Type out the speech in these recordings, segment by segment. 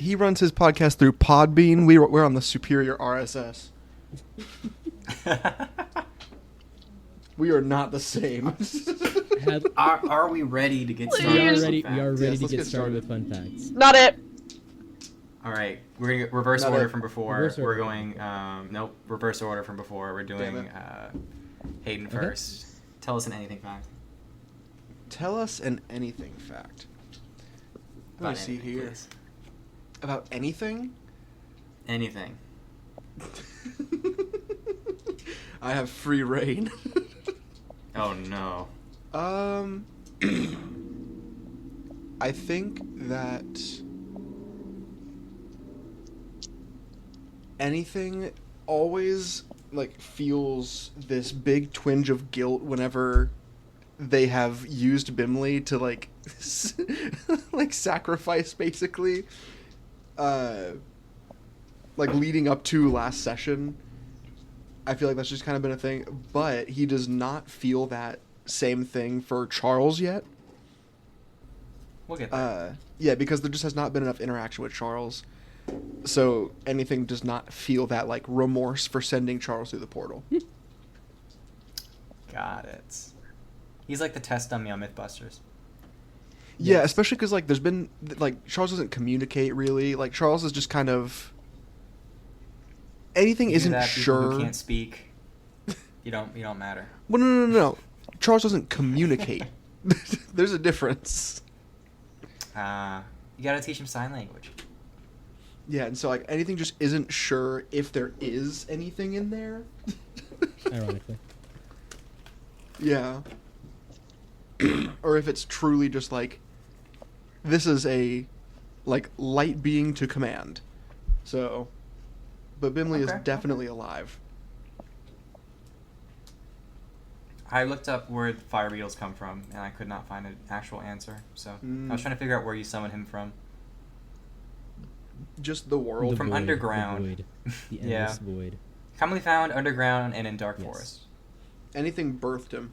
he runs his podcast through Podbean. We're on the superior RSS. We are not the same. Are we ready to get started? We are ready to get started with fun facts. Not it. All right, we're going to reverse order from before. Reverse order. We're going, nope, reverse order from before. We're doing Hayden first. Tell us an anything fact. Tell us an anything fact. Let me see here. Please. About anything? Anything. I have free reign. Oh, no. I think that anything always like feels this big twinge of guilt whenever they have used Bimly to like like sacrifice basically like leading up to last session. I feel like that's just kind of been a thing, but he does not feel that same thing for Charles yet. We'll get there. Yeah, because there just has not been enough interaction with Charles. So anything does not feel that like remorse for sending Charles through the portal. Got it. He's like the test dummy on Mythbusters. Yeah, especially because like there's been like Charles doesn't communicate really. Like Charles is just kind of anything You do isn't that, people sure. who can't speak. You don't matter. Well, no. Charles doesn't communicate. There's a difference. You gotta teach him sign language. Yeah, and so like anything just isn't sure if there is anything in there. Ironically. Yeah. Or if it's truly just like this is a like light being to command. So but Bimly is definitely alive. I looked up where the fire beetles come from, and I could not find an actual answer. So I was trying to figure out where you summon him from. Just the world. From underground. The void. The Yeah. endless void. Commonly found underground and in dark Yes. forests. Anything birthed him.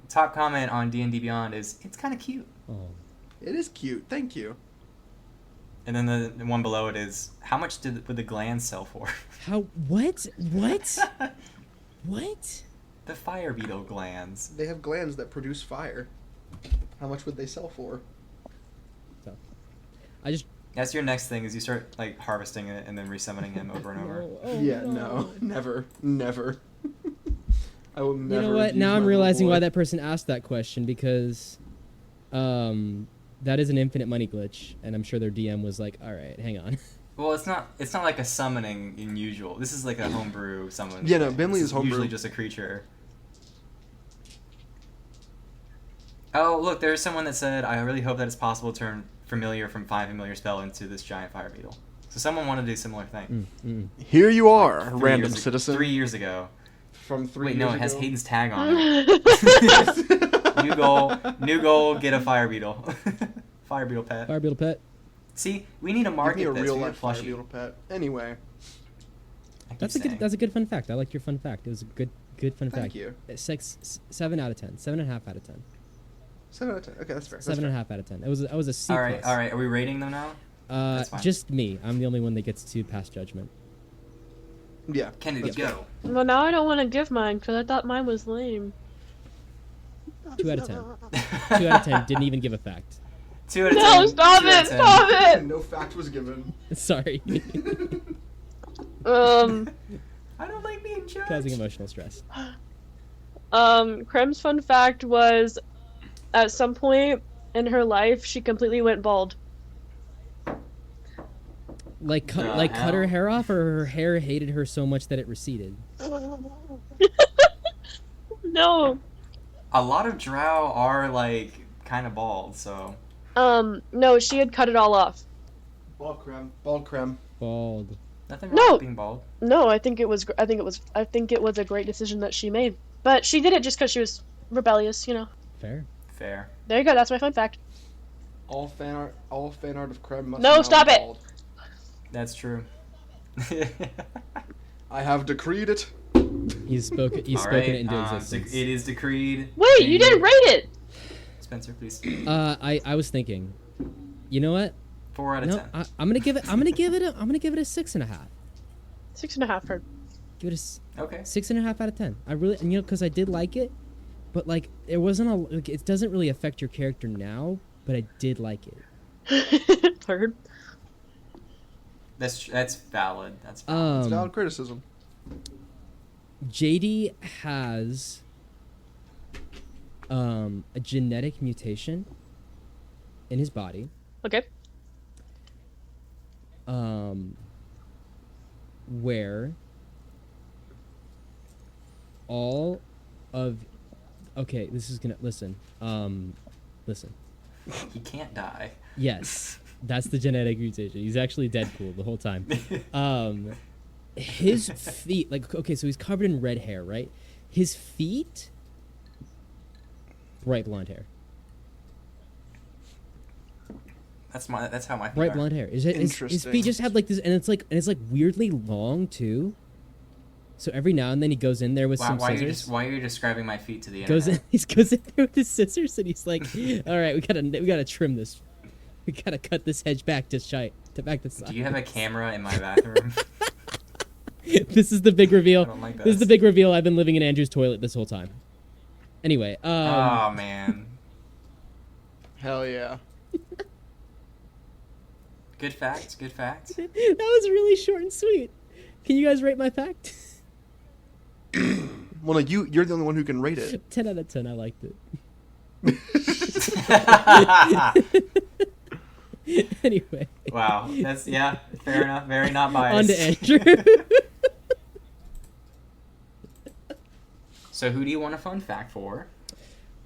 Top comment on D&D Beyond is, it's kind of cute. Oh. It is cute. Thank you. And then the one below it is, how much would the glands sell for? How? What? What? What? The fire beetle glands. They have glands that produce fire. How much would they sell for? So, I just. That's your next thing, is you start like harvesting it and then resummoning him over and over. No. Never. I will never. You know what? use Now my I'm little realizing boy. why that person asked that question, because that is an infinite money glitch, and I'm sure their DM was like, "All right, hang on." Well, it's not like a summoning in usual. This is like a homebrew summon. Yeah, no, Bimly is homebrew. Usually just a creature. Oh, look, there's someone that said, I really hope that it's possible to turn familiar from 5 familiar spell into this giant fire beetle. So someone wanted to do a similar thing. Here you are, Like 3 random years citizen. 3 years ago. From 3 Wait, years no, it has ago. Hayden's tag on it. New goal, get a fire beetle. Fire beetle pet. Fire beetle pet. See, we need a Give market me a this. real We need life fire plushie. beetle pet. Anyway, I keep That's a saying. good fun fact. I liked your fun fact. It was a good fun fact. thank you. 7 out of 10. 7.5 out of 10. 7 out of 10. Okay, that's fair. 7.5 out of 10. I was a C+. All right. Are we rating them now? That's fine. Just me. I'm the only one that gets to pass judgment. Yeah. Kennedy, that's go. Well, now I don't want to give mine because I thought mine was lame. 2 out of 10. 2 out of 10. Didn't even give a fact. 2 out of 10. No, stop 2 out it! of 10. Stop fair. it! No fact was given. Sorry. I don't like being judged. Causing emotional stress. Creme's fun fact was, at some point in her life, she completely went bald. Like cut hell? her hair off, or her hair hated her so much that it receded. No. A lot of drow are like kind of bald, so. No, she had cut it all off. Bald creme. Bald creme. Bald. Nothing wrong No. with being bald. No, I think it was a great decision that she made. But she did it just because she was rebellious, you know. Fair. Fair. There you go. That's my fun fact. All fan art of creme must No, now stop be it! bald. That's true. I have decreed it. He's spoken it into existence. It is decreed. Wait, you didn't rate it! Spencer, please. I was thinking, you know what? 4 out of No, 10. I'm gonna give it a 6.5. 6.5 for. Give it a Okay. 6.5 out of 10. I really, and because I did like it, but like it wasn't a. Like, it doesn't really affect your character now, but I did like it. Heard. That's valid. That's valid. It's valid criticism. JD has a genetic mutation in his body. Okay. Where all of this is gonna listen. He can't die. Yes, that's the genetic mutation. He's actually Deadpool the whole time. His feet, so he's covered in red hair, right? His feet, bright blonde hair. That's how my feet Bright are. blonde hair. His Interesting. feet just have like this, and it's like weirdly long too. So every now and then he goes in there with some scissors. Why are you describing my feet to the Goes in, internet? he goes in there with his scissors, and he's like, "All right, we gotta trim this. We gotta cut this hedge back to back to size." Do you have a camera in my bathroom? This is the big reveal. I don't like This is the big reveal. I've been living in Andrew's toilet this whole time. Anyway, Oh man. Hell yeah. Good facts. Good facts. that was really short and sweet. Can you guys rate my fact? Well, no, you're the only one who can rate it. 10 out of 10. I liked it. Anyway. Wow. That's fair enough. Very not biased. On to Andrew. So who do you want a fun fact for?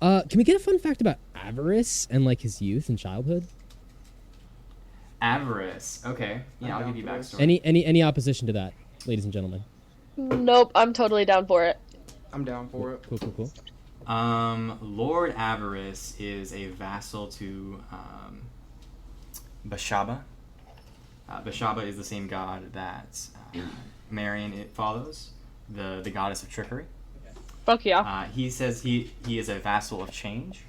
Can we get a fun fact about Avarice and like his youth and childhood? Avarice. Okay. Yeah, I'll down give you for this. backstory. Any opposition to that, ladies and gentlemen? Nope, I'm totally down for it. I'm down for it. Cool. Lord Avarice is a vassal to Bashaba. Bashaba is the same god that Marion follows, the goddess of trickery. Fuck yeah. He says he is a vassal of change.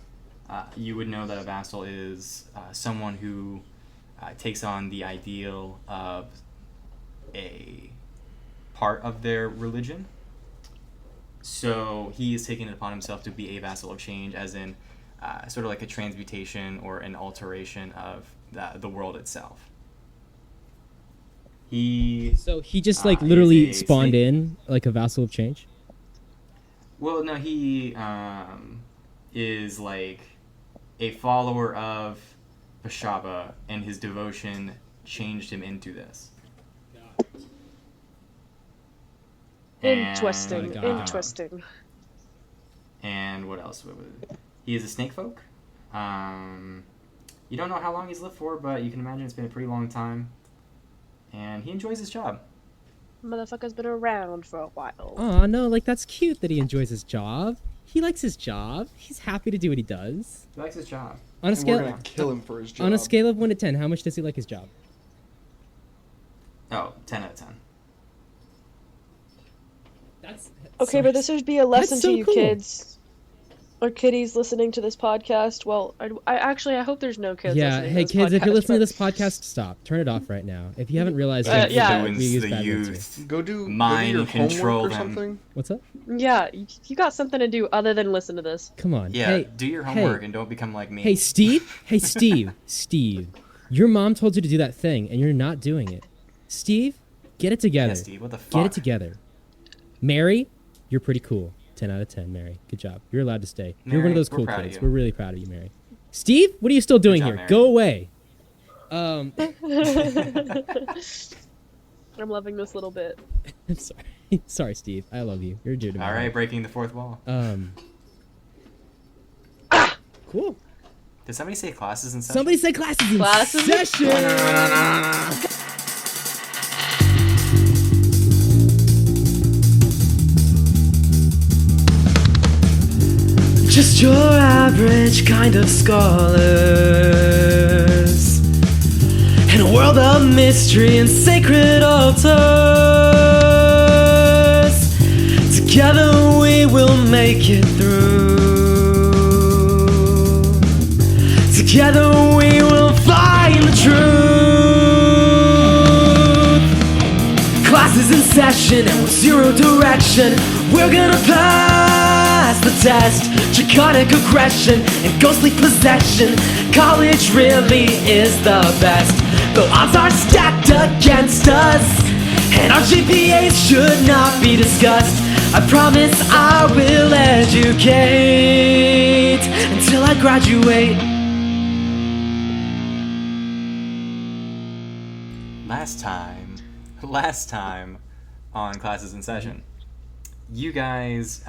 You would know that a vassal is someone who takes on the ideal of a part of their religion. So he is taking it upon himself to be a vassal of change, as in sort of like a transmutation or an alteration of the world itself. So he just like is literally a spawned snake. in like a vassal of change? Well, no, he is like a follower of Bashaba, and his devotion changed him into this. Interesting. God. Interesting. And what else? He is a snake folk. You don't know how long he's lived for, but you can imagine it's been a pretty long time. And he enjoys his job. Motherfucker's been around for a while. Oh no, like that's cute that he enjoys his job. He likes his job. He's happy to do what he does. He likes his job. On a And we're scale gonna kill him for his job. on a scale of 1 to 10, how much does he like his job? Oh, 10 out of 10. That's Okay, but this would be a lesson so to you cool. kids. Or kiddies listening to this podcast. Well, I hope there's no kids yeah. listening Hey to this kids, if you're podcast, listening to but- this podcast, stop. Turn it off right now. If you haven't realized, Yeah. we use the bad words here. youth. Go do Mind your control homework or them. something. What's up? Yeah, you got something to do other than listen to this. Come on. Yeah, Hey, do your homework and don't become like me. Hey, Steve. Hey, Steve. Steve. Your mom told you to do that thing, and you're not doing it. Steve, get it together. Yeah, Steve, what the fuck? Get it together. Mary, you're pretty cool. 10 out of 10, Mary. Good job. You're allowed to stay. You're one Mary, of those we're cool proud of kids. you. We're really proud of you, Mary. Steve, what are you still doing job, here? Mary. Go away. I'm loving this little bit. I'm sorry. Sorry, Steve. I love you. You're dear to me. All right, breaking the fourth wall. Cool. Did somebody say classes and stuff? Somebody say classes in Classes? session. Just your average kind of scholars in a world of mystery and sacred altars. Together we will make it through. Together we will find the truth. direction, and with zero direction, we're gonna pass the test. Draconic aggression and ghostly possession. College really is the best, though odds are stacked against us, and our GPAs should not be discussed. I promise I will educate until I graduate. Last time on Classes in Session, you guys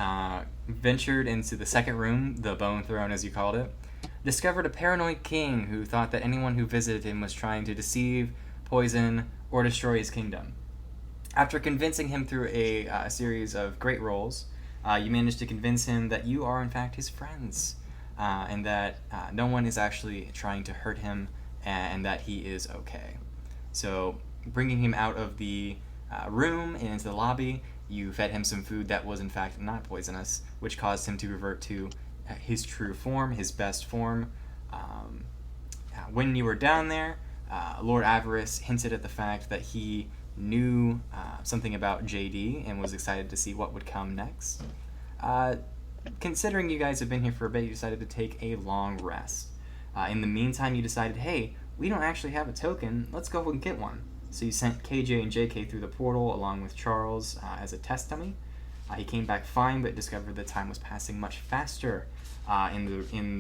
ventured into the second room, the Bone Throne as you called it, discovered a paranoid king who thought that anyone who visited him was trying to deceive, poison, or destroy his kingdom. After convincing him through a series of great rolls, you managed to convince him that you are in fact his friends, and that no one is actually trying to hurt him, and that he is okay. So, bringing him out of the room and into the lobby, you fed him some food that was in fact not poisonous, which caused him to revert to his true form, his best form. When you were down there, Lord Avarice hinted at the fact that he knew something about JD and was excited to see what would come next. Considering you guys have been here for a bit, you decided to take a long rest. In the meantime, you decided, hey, we don't actually have a token, let's go and get one. So you sent KJ and JK through the portal along with Charles as a test dummy. He came back fine, but discovered that time was passing much faster in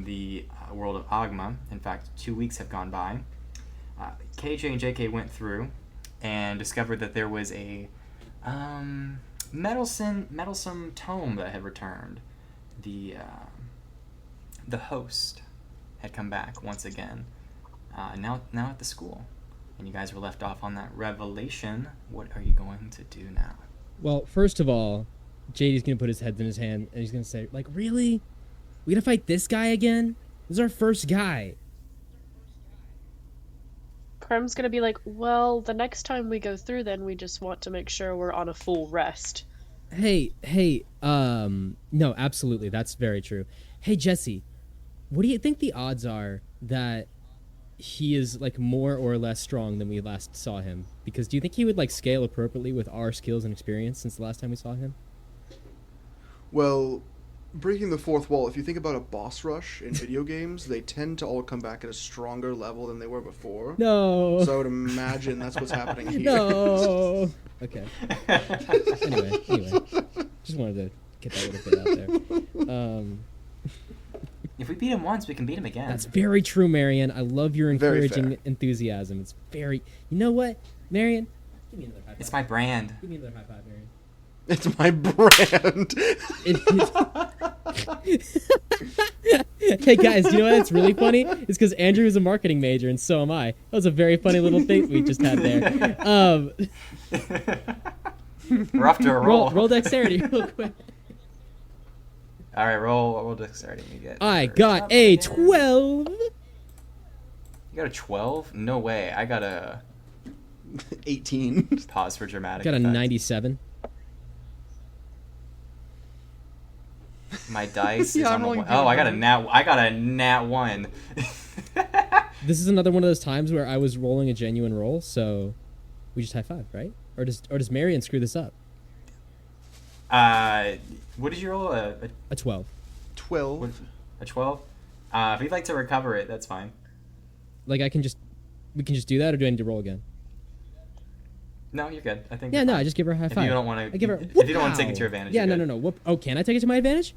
the world of Agma. In fact, 2 weeks have gone by. KJ and JK went through and discovered that there was a meddlesome tome that had returned. The host had come back once again, now at the school. And you guys were left off on that revelation. What are you going to do now? Well, first of all, JD's going to put his head in his hand, and he's going to say, like, really? We going to fight this guy again? This is our first guy. Creme's gonna be like, well, the next time we go through, then we just want to make sure we're on a full rest. Hey, no, absolutely, that's very true. Hey, Jesse, what do you think the odds are that he is, like, more or less strong than we last saw him? Because do you think he would, like, scale appropriately with our skills and experience since the last time we saw him? Well, breaking the fourth wall, if you think about a boss rush in video games, they tend to all come back at a stronger level than they were before. No. So I would imagine that's what's happening here. No. Okay. Anyway, just wanted to get that little bit out there. If we beat him once, we can beat him again. That's very true, Marion. I love your Very encouraging fair. enthusiasm. It's very... You know what, Marion? Give me another high five. It's my brand. Give me another high five, Marion. It's my brand. Hey, guys, do you know what's really funny? It's because Andrew is a marketing major, and so am I. That was a very funny little thing we just had there. We're off to a roll. Roll dexterity real quick. All right, roll dexterity. You get. I got a 12. You got a 12? No way. I got a 18. pause for dramatic. Got a effect. 97. My dice Yeah, is I'm on the rolling one. Oh, I got a nat 1. This is another one of those times where I was rolling a genuine roll, so we just high five, right? Or does Marion screw this up? What did you roll? A 12. 12. A 12? If you'd like to recover it, that's fine. Like we can just do that, or do I need to roll again? No, you're good. I think. Yeah, you're no, fine. I just give her a high If five. you don't want to, I give her. if you don't want to take it to your advantage. Yeah, you're no. good. Whoop. Oh, can I take it to my advantage?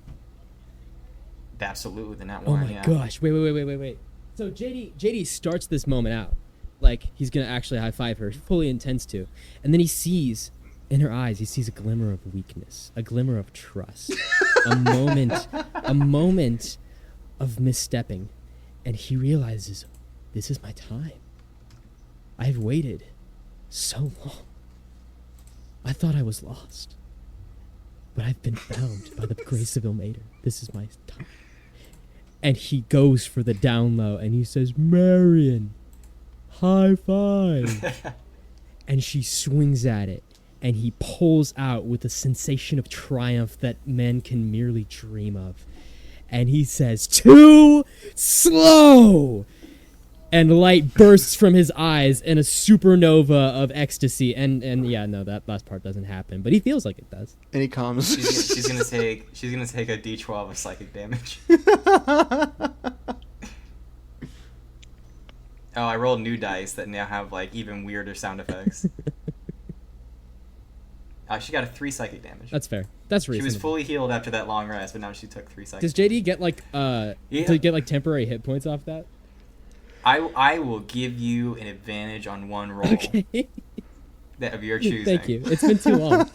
Absolutely, the nat Oh 1. my yeah. gosh! Wait. So JD starts this moment out like he's gonna actually high five her. He fully intends to, and then he sees in her eyes, he sees a glimmer of weakness, a glimmer of trust, a moment of misstepping, and he realizes, this is my time. I've waited so long. I thought I was lost, but I've been found by the grace of Ilmater. This is my time. And he goes for the down low, and he says, Marion, high five. And she swings at it, and he pulls out with a sensation of triumph that men can merely dream of. And he says, too slow! and light bursts from his eyes in a supernova of ecstasy. And yeah, no, that last part doesn't happen, but he feels like it does. And he comes. She's gonna take a D12 of psychic damage. Oh, I rolled new dice that now have like even weirder sound effects. She got a 3 psychic damage. That's fair. That's reasonable. She was fully healed after that long rest, but now she took 3 psychic. Does JD get like to get like temporary hit points off that? I will give you an advantage on one roll. Okay. That of your choosing. Thank you. It's been too long.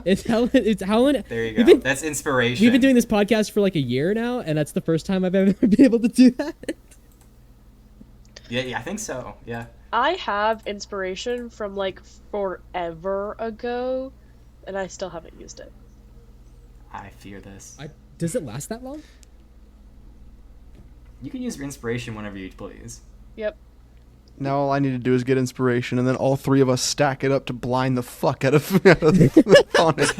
It's Helen. There you go. That's inspiration. We've been doing this podcast for like a year now, and that's the first time I've ever been able to do that. Yeah, I think so. Yeah. I have inspiration from like forever ago, and I still haven't used it. I fear this. Does it last that long? You can use inspiration whenever you please. Yep. Now all I need to do is get inspiration, and then all 3 of us stack it up to blind the fuck out of the opponent.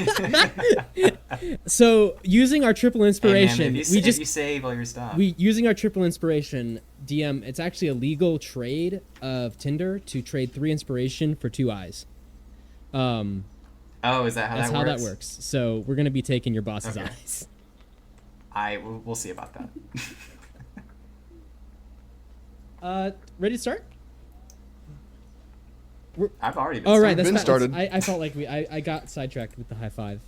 So using our triple inspiration, Hey man, if you save all your stuff. Using our triple inspiration, DM. It's actually a legal trade of Tinder to trade 3 inspiration for 2 eyes. Oh, is that how that's that works? how that works. So we're gonna be taking your boss's Okay. eyes. We'll see about that. Ready to start? I've already been. Oh right, that's been fine. started. I felt like I got sidetracked with the high five.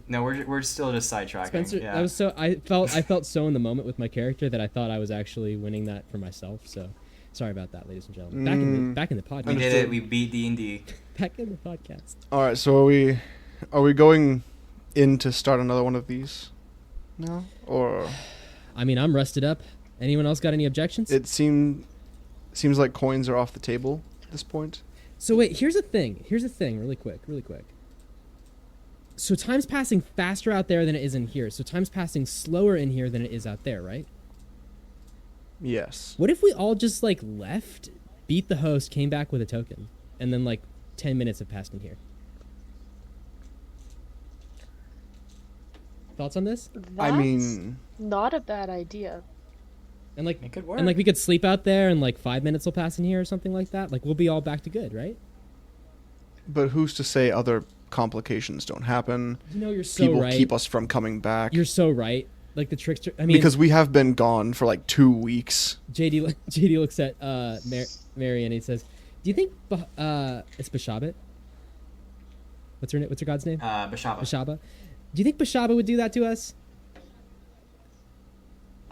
No, we're still just sidetracking. Spencer, yeah. I felt so in the moment with my character that I thought I was actually winning that for myself. So sorry about that, ladies and gentlemen. Back in the podcast. We did it. We beat D&D. Back in the podcast. All right, so are we going in to start another one of these? No, or I mean, I'm rusted up. Anyone else got any objections? it seems like coins are off the table at this point. So wait, here's the thing, really quick. So time's passing faster out there than it is in here. So time's passing slower in here than it is out there, right? Yes. What if we all just like left, beat the host, came back with a token, and then like 10 minutes have passed in here? Thoughts on this? I mean, not a bad idea. And like It could work. And like we could sleep out there and like 5 minutes will pass in here or something like that. Like we'll be all back to good, right? but who's to say other complications don't happen? You know, you're so People right. keep us from coming back. You're so right. Like the trickster. I mean, because we have been gone for like 2 weeks. JD looks at Mary and he says, "Do you think it's Bashabit? What's her god's name? Bashaba. Bashaba. Do you think Bashaba would do that to us?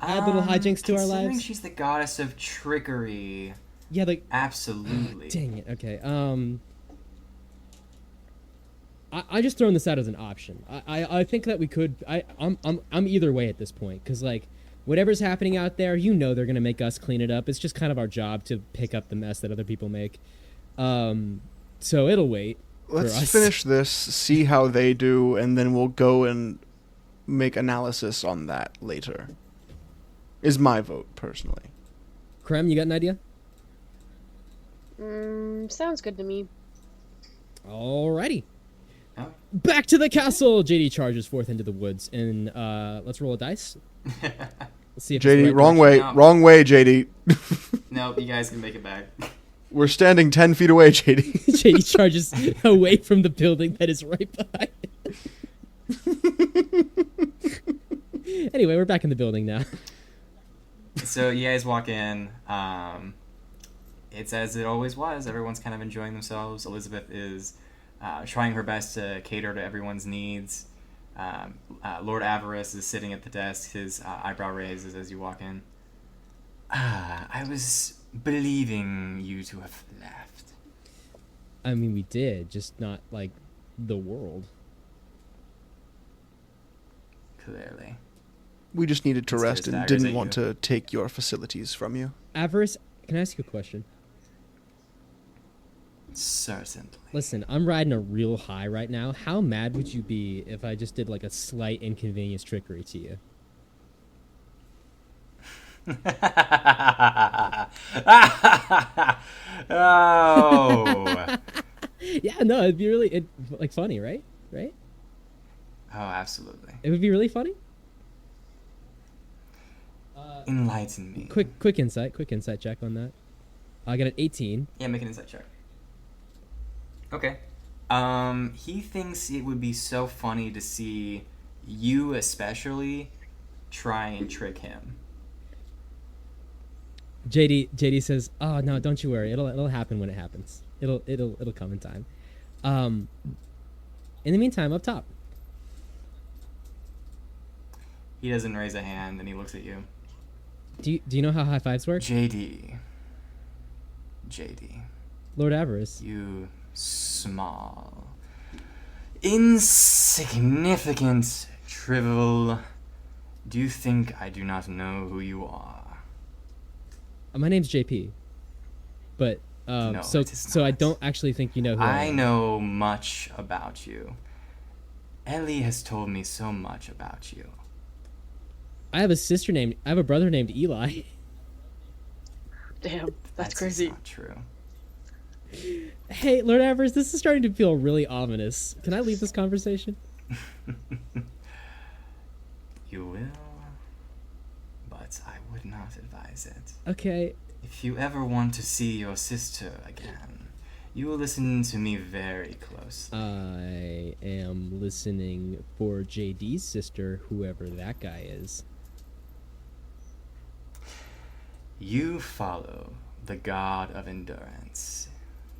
Add little hijinks to our Considering lives? she's the goddess of trickery. Yeah, like Absolutely. dang it. Okay. I just throwing this out as an option. I think that we could. I'm either way at this point because like whatever's happening out there, you know, they're gonna make us clean it up. It's just kind of our job to pick up the mess that other people make. So it'll wait. Let's finish this, see how they do, and then we'll go and make analysis on that later. Is my vote, personally. Creme, you got an idea? Sounds good to me. Alrighty. Oh. Back to the castle. JD charges forth into the woods, and let's roll a dice. Let's see if it's the JD, right wrong direction. way, No. wrong way, JD. Nope, you guys can make it back. We're standing 10 feet away, JD. JD charges away from the building that is right behind it. Anyway, we're back in the building now. So you guys walk in. It's as it always was. Everyone's kind of enjoying themselves. Elizabeth is trying her best to cater to everyone's needs. Lord Avarice is sitting at the desk. His eyebrow raises as you walk in. I was believing you to have left. I mean, we did, just not like the world. Clearly. We just needed to Let's rest get and daggers didn't at want you. to take your facilities from you. Avarice, can I ask you a question? Certainly. Listen, I'm riding a real high right now. How mad would you be if I just did like a slight inconvenience trickery to you? Oh. Yeah, no, it'd be really like funny, right? Right? Oh, absolutely. It would be really funny. Enlighten me. Quick insight check on that. I got an 18. Yeah, make an insight check. Okay. He thinks it would be so funny to see you especially try and trick him. JD says, "Oh no, don't you worry. It'll happen when it happens. It'll come in time." In the meantime, up top. He doesn't raise a hand, and he looks at you. Do you know how high fives work? JD, Lord Avarice. you small, insignificant, trivial. Do you think I do not know who you are? My name's JP. But No, so it is so I not. don't actually think you know who I I am. know much about you. Ellie has told me so much about you. I have a brother named Eli. Damn, that's Just crazy. not true. Hey, Lord Avarice, this is starting to feel really ominous. Can I leave this conversation? You will, but I would not advise it. Okay. If you ever want to see your sister again, you will listen to me very closely. I am listening for JD's sister, whoever that guy is. You follow the god of endurance.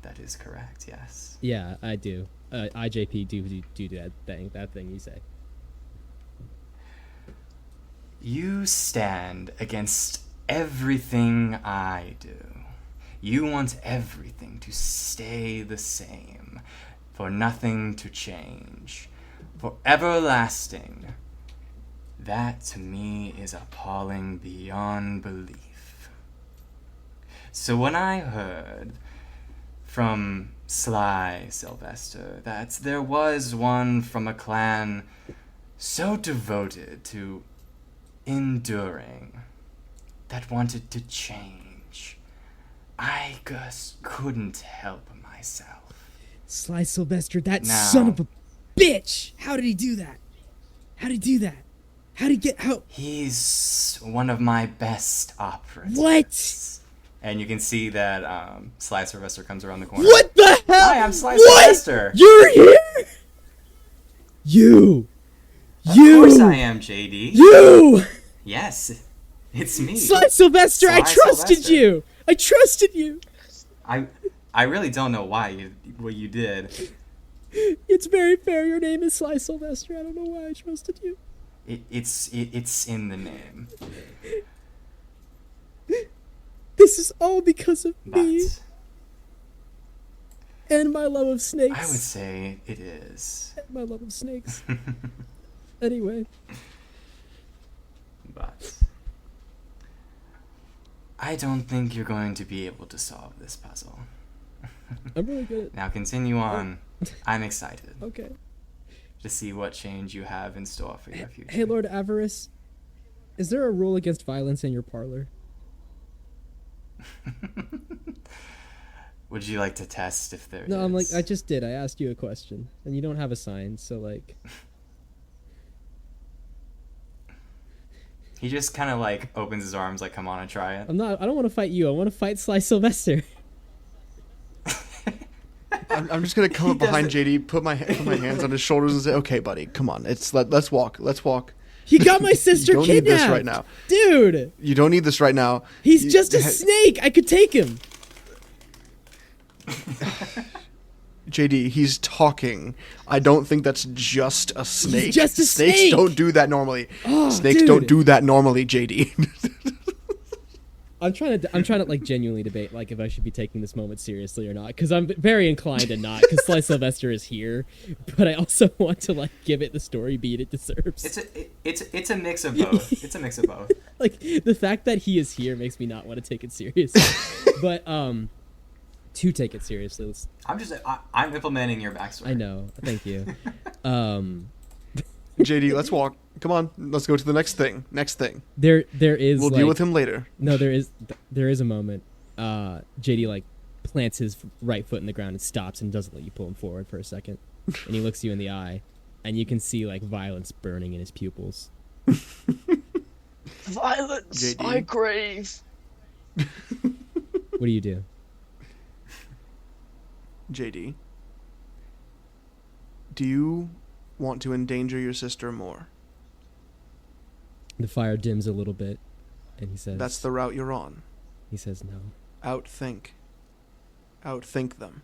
That is correct, yes. Yeah, I do. IJP do that thing you say. You stand against everything I do. You want everything to stay the same, for nothing to change, for everlasting. That to me is appalling beyond belief. So when I heard from Sly Sylvester that there was one from a clan so devoted to enduring, that wanted to change, I just couldn't help myself. Sly Sylvester, that Now- son of a bitch! How did he do that? How did he do that? How did he get how? He's one of my best operatives. What? And you can see that Sly Sylvester comes around the corner. What the hell? Hi, I'm Sly What? Sylvester. You're here? You! Of course I am, JD. You! Yes, it's me. Sly Sylvester, I Sly trusted Sylvester. you! I trusted you! I really don't know what you did. It's very fair, your name is Sly Sylvester. I don't know why I trusted you. It's in the name. This is all because of me But and my love of snakes. I would say it is. My love of snakes. Anyway. But I don't think you're going to be able to solve this puzzle. I'm really good at... Now continue on. I'm excited Okay. to see what change you have in store for your future. Hey, Lord Avarice, is there a rule against violence in your parlor? Would you like to test if there is? No, I'm like, I just did. I asked you a question, and you don't have a sign, so like... He just kind of like opens his arms like, come on and try it. I don't want to fight you. I want to fight Sly Sylvester. I'm just gonna come up behind JD, put my hands on his shoulders, and say, "Okay, buddy, come on. Let's walk. Let's walk." He got my sister You don't kidnapped. need this right now. Dude, You don't need this right now. he's You- just a snake. I could take him. JD, he's talking. I don't think that's just a snake. just a Snakes snake. don't do that normally. Oh, Snakes dude. don't do that normally, JD. I'm trying to like genuinely debate like if I should be taking this moment seriously or not, because I'm very inclined to not, because Sly Sylvester is here, but I also want to like give it the story beat it deserves. It's a mix of both. It's a mix of both. Like the fact that he is here makes me not want to take it seriously. But to take it seriously, I'm implementing your backstory. I know. Thank you. JD, let's walk. Come on, let's go to the next thing. There is. We'll deal with him later. No, there is a moment. JD like plants his right foot in the ground and stops and doesn't let you pull him forward for a second, and he looks you in the eye, and you can see like violence burning in his pupils. Violence, JD? I crave. What do you do? JD, do you want to endanger your sister more? The fire dims a little bit, and he says, That's the route you're on. He says no. Outthink them.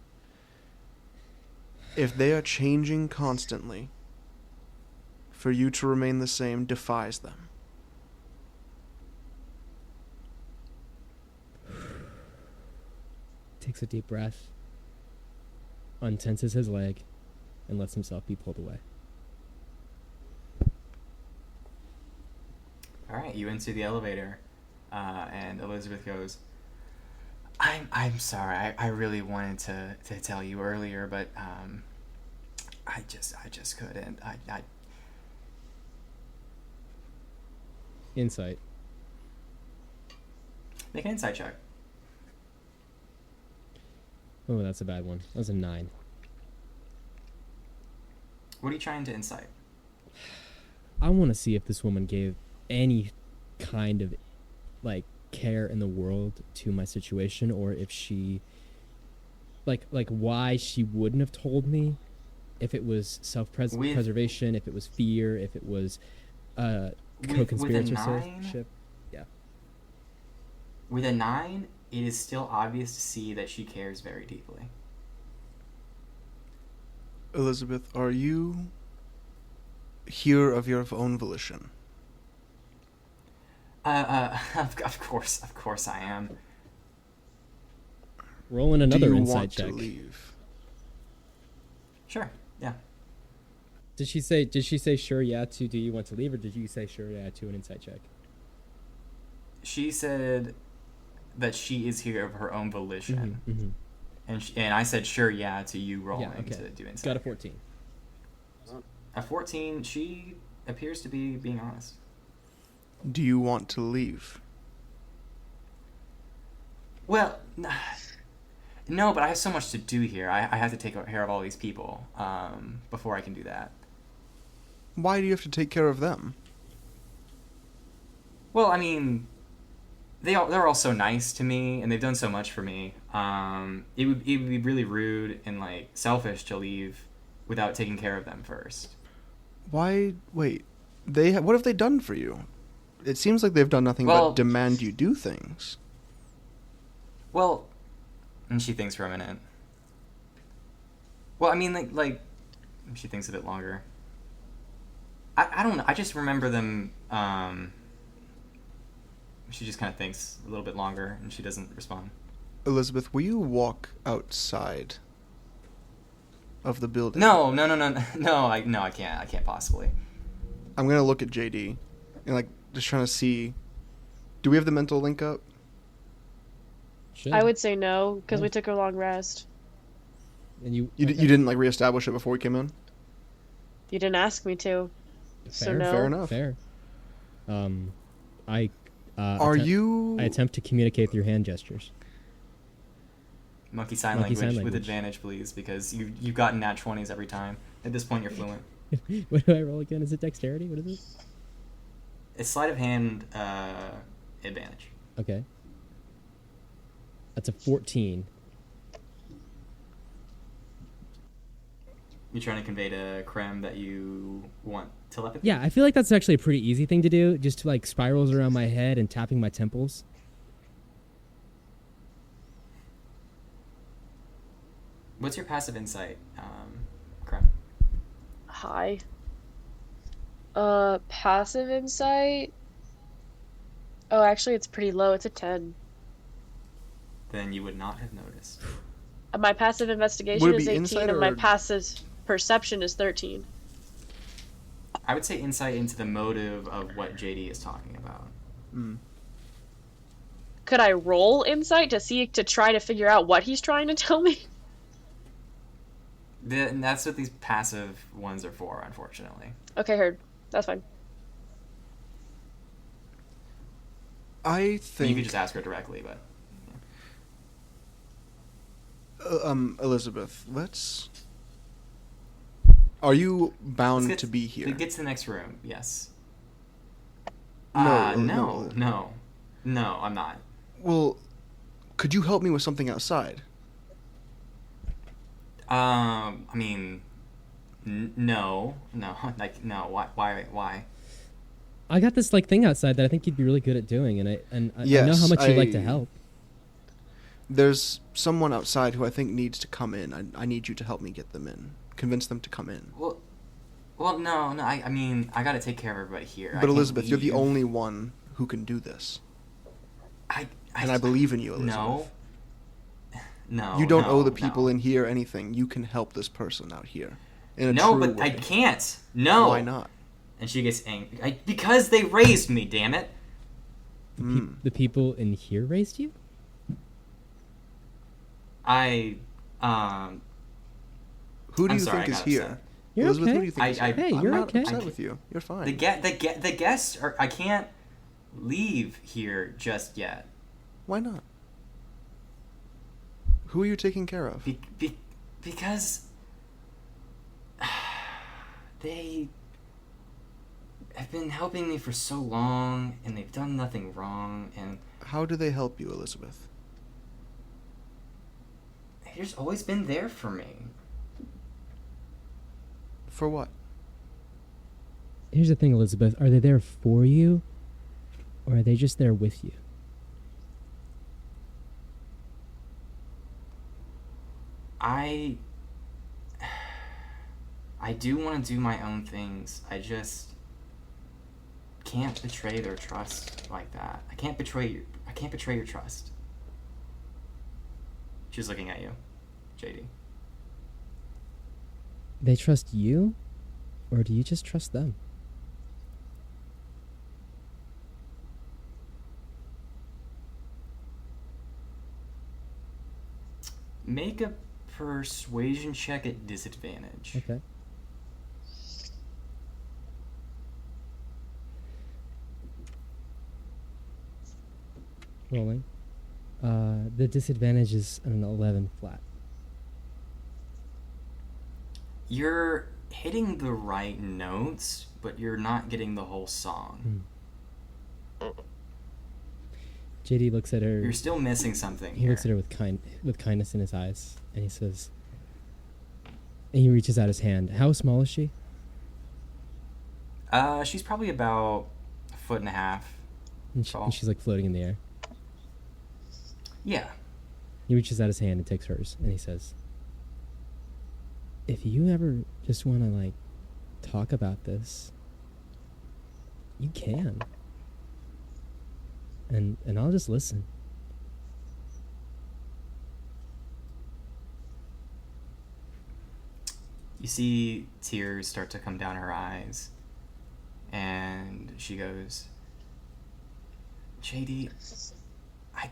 If they are changing constantly, for you to remain the same defies them. Takes a deep breath, untenses his leg, and lets himself be pulled away. All right, you enter the elevator, and Elizabeth goes, I'm sorry. I really wanted to tell you earlier, but I just couldn't. I Insight. Make an insight check. Oh, that's a bad one. That was a 9. What are you trying to insight? I want to see if this woman gave any kind of like care in the world to my situation, or if she like why she wouldn't have told me, if it was self-preservation, if it was fear, if it was co-conspiratorship. Yeah. With a 9, it is still obvious to see that she cares very deeply. Elizabeth, are you here of your own volition? Of course I am. Rolling Do another you insight want check. to leave? Sure, yeah. Did she say sure yeah to do you want to leave, or did you say sure yeah to an insight check? She said that she is here of her own volition. Mm-hmm. And I said sure yeah to you rolling Yeah, okay. to do insight. Got a 14. A 14, she appears to be being honest. Do you want to leave? Well, no, but I have so much to do here. I have to take care of all these people before I can do that. Why do you have to take care of them? Well, I mean, they're all so nice to me, and they've done so much for me. It would be really rude and like selfish to leave without taking care of them first. Why? Wait. What have they done for you? It seems like they've done nothing Well- but demand you do things. Well, and she thinks for a minute. Well, I mean, like she thinks a bit longer. I don't know. I just remember them. She just kind of thinks a little bit longer, and she doesn't respond. Elizabeth, will you walk outside of the building? No. I can't. I can't possibly. I'm gonna look at JD and like just trying to see. Do we have the mental link up? Should. I would say no, because Yeah. we took a long rest. And you You didn't like reestablish it before we came in? You didn't ask me to. So Fair, no. Fair enough. Fair. I Are you? I attempt to communicate through hand gestures. Monkey sign Monkey language sign with language. advantage, please, because you've gotten nat 20s every time. At this point, you're fluent. What do I roll again? Is it dexterity? What is it? It's sleight of hand advantage. Okay. That's a 14. You're trying to convey to Creme that you want telepathy? Yeah, I feel like that's actually a pretty easy thing to do. Just to like spirals around my head and tapping my temples. What's your passive insight, Creme? Hi. Passive insight? Oh, actually, it's pretty low. It's a 10. Then you would not have noticed. My passive investigation Would it is be 18, insight and my or- passive perception is 13. I would say insight into the motive of what JD is talking about. Mm. Could I roll insight to try to figure out what he's trying to tell me? And that's what these passive ones are for, unfortunately. Okay, heard. That's fine. I You think. could just ask her directly, but Elizabeth, let's. Are you bound let's to be here? Get to the next room. Yes. No, I'm not. Well, could you help me with something outside? I mean, no, like, no. Why? I got this like thing outside that I think you'd be really good at doing, and I know Yes, how much you'd like to help. There's someone outside who I think needs to come in. I need you to help me get them in. Convince them to come in. Well, no. I mean, I gotta take care of everybody here. But Elizabeth, you're the only one who can do this. And I believe in you, Elizabeth. No. You don't owe the people in here anything. You can help this person out here. In a true but way. I can't. No. Why not? And she gets angry. Because they raised me, damn it. The people in here raised you? Who do you think is here? You're Elizabeth, okay. who do you think is here? Hey, I'm you're not okay. upset with you. You're fine. The guests are. I can't leave here just yet. Why not? Who are you taking care of? Because they have been helping me for so long, and they've done nothing wrong, and... How do they help you, Elizabeth? They've just always been there for me. For what? Here's the thing, Elizabeth. Are they there for you, or are they just there with you? I do want to do my own things. I just can't betray their trust like that. I can't betray your trust. She's looking at you, JD. They trust you, or do you just trust them? Make a persuasion check at disadvantage. Okay. Rolling. The disadvantage is an 11 flat. You're hitting the right notes, but you're not getting the whole song. JD looks at her. You're still missing something. He looks at her with kindness in his eyes, and he says, and he reaches out his hand. How small is she? She's probably about 1.5 feet. And she's like floating in the air. Yeah. He reaches out his hand and takes hers, and he says, if you ever just want to, like, talk about this, you can. And I'll just listen. You see tears start to come down her eyes, and she goes, JD, I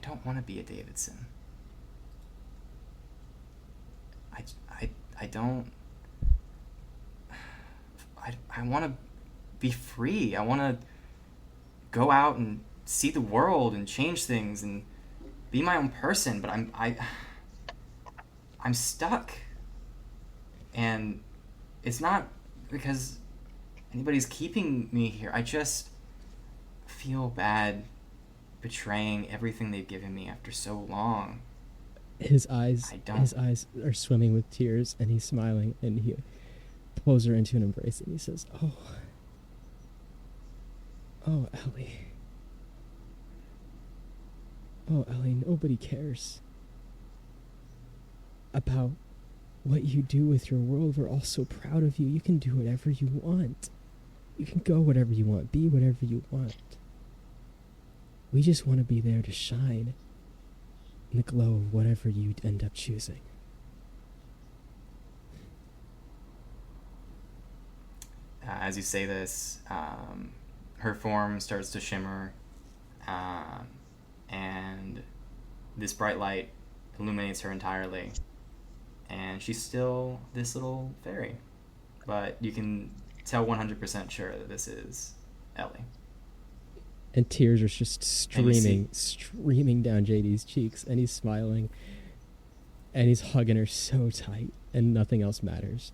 don't want to be a Davidson. I want to be free. I want to go out and see the world and change things and be my own person, but I'm stuck. And it's not because anybody's keeping me here. I just feel bad betraying everything they've given me after so long. His eyes are swimming with tears, and he's smiling, and he pulls her into an embrace, and he says, oh, Ellie. Oh, Ellie, nobody cares about what you do with your world. We're all so proud of you. You can do whatever you want. You can go whatever you want, be whatever you want. We just want to be there to shine in the glow of whatever you end up choosing. As you say this, her form starts to shimmer, and this bright light illuminates her entirely. And she's still this little fairy, but you can tell 100% sure that this is Ellie. And tears are just streaming down JD's cheeks, and he's smiling, and he's hugging her so tight, and nothing else matters.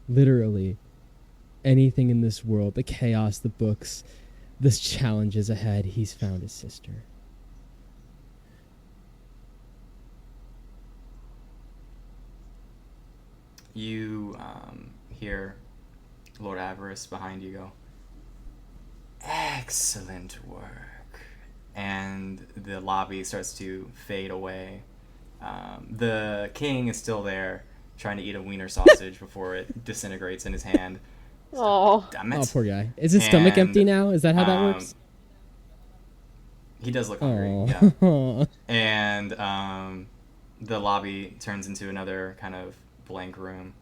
Literally, anything in this world, the chaos, the books, this challenge is ahead. He's found his sister. You hear Lord Avarice behind you go, "Excellent work." And the lobby starts to fade away. The king is still there, trying to eat a wiener sausage before it disintegrates in his hand. Oh. Damn it. Oh, poor guy. Is his stomach And, empty now? Is that how that works? He does look hungry, Oh. yeah. And the lobby turns into another kind of blank room.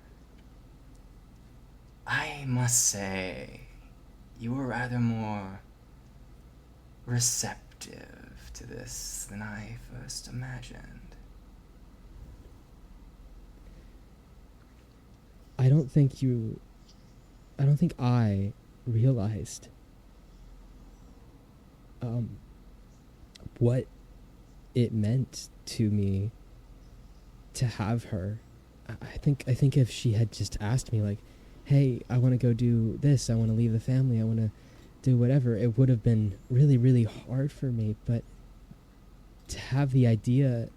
I must say, you were rather more receptive to this than I first imagined. I don't think I realized what it meant to me to have her. I think if she had just asked me, like, hey, I want to go do this, I want to leave the family, I want to do whatever, it would have been really, really hard for me. But to have the idea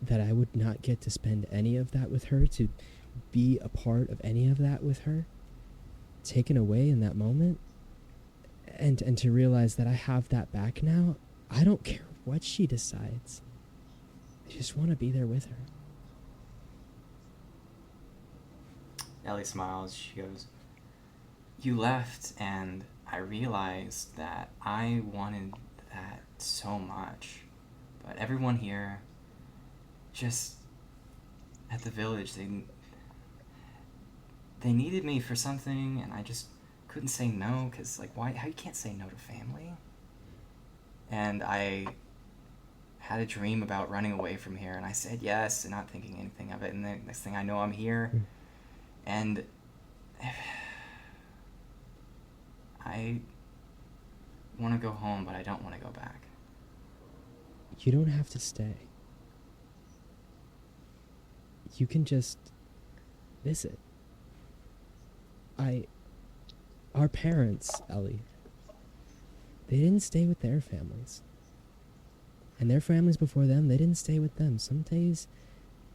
that I would not get to spend any of that with her, to be a part of any of that with her, taken away in that moment, and to realize that I have that back now, I don't care what she decides. I just want to be there with her. Ellie smiles. She goes, "You left, and I realized that I wanted that so much. But everyone here, just at the village, they needed me for something, and I just couldn't say no, because, like, why? How you can't say no to family? And I had a dream about running away from here, and I said yes, and not thinking anything of it, and the next thing I know, I'm here. And I want to go home, but I don't want to go back." You don't have to stay. You can just visit. Our parents, Ellie, they didn't stay with their families. And their families before them, they didn't stay with them. Some days,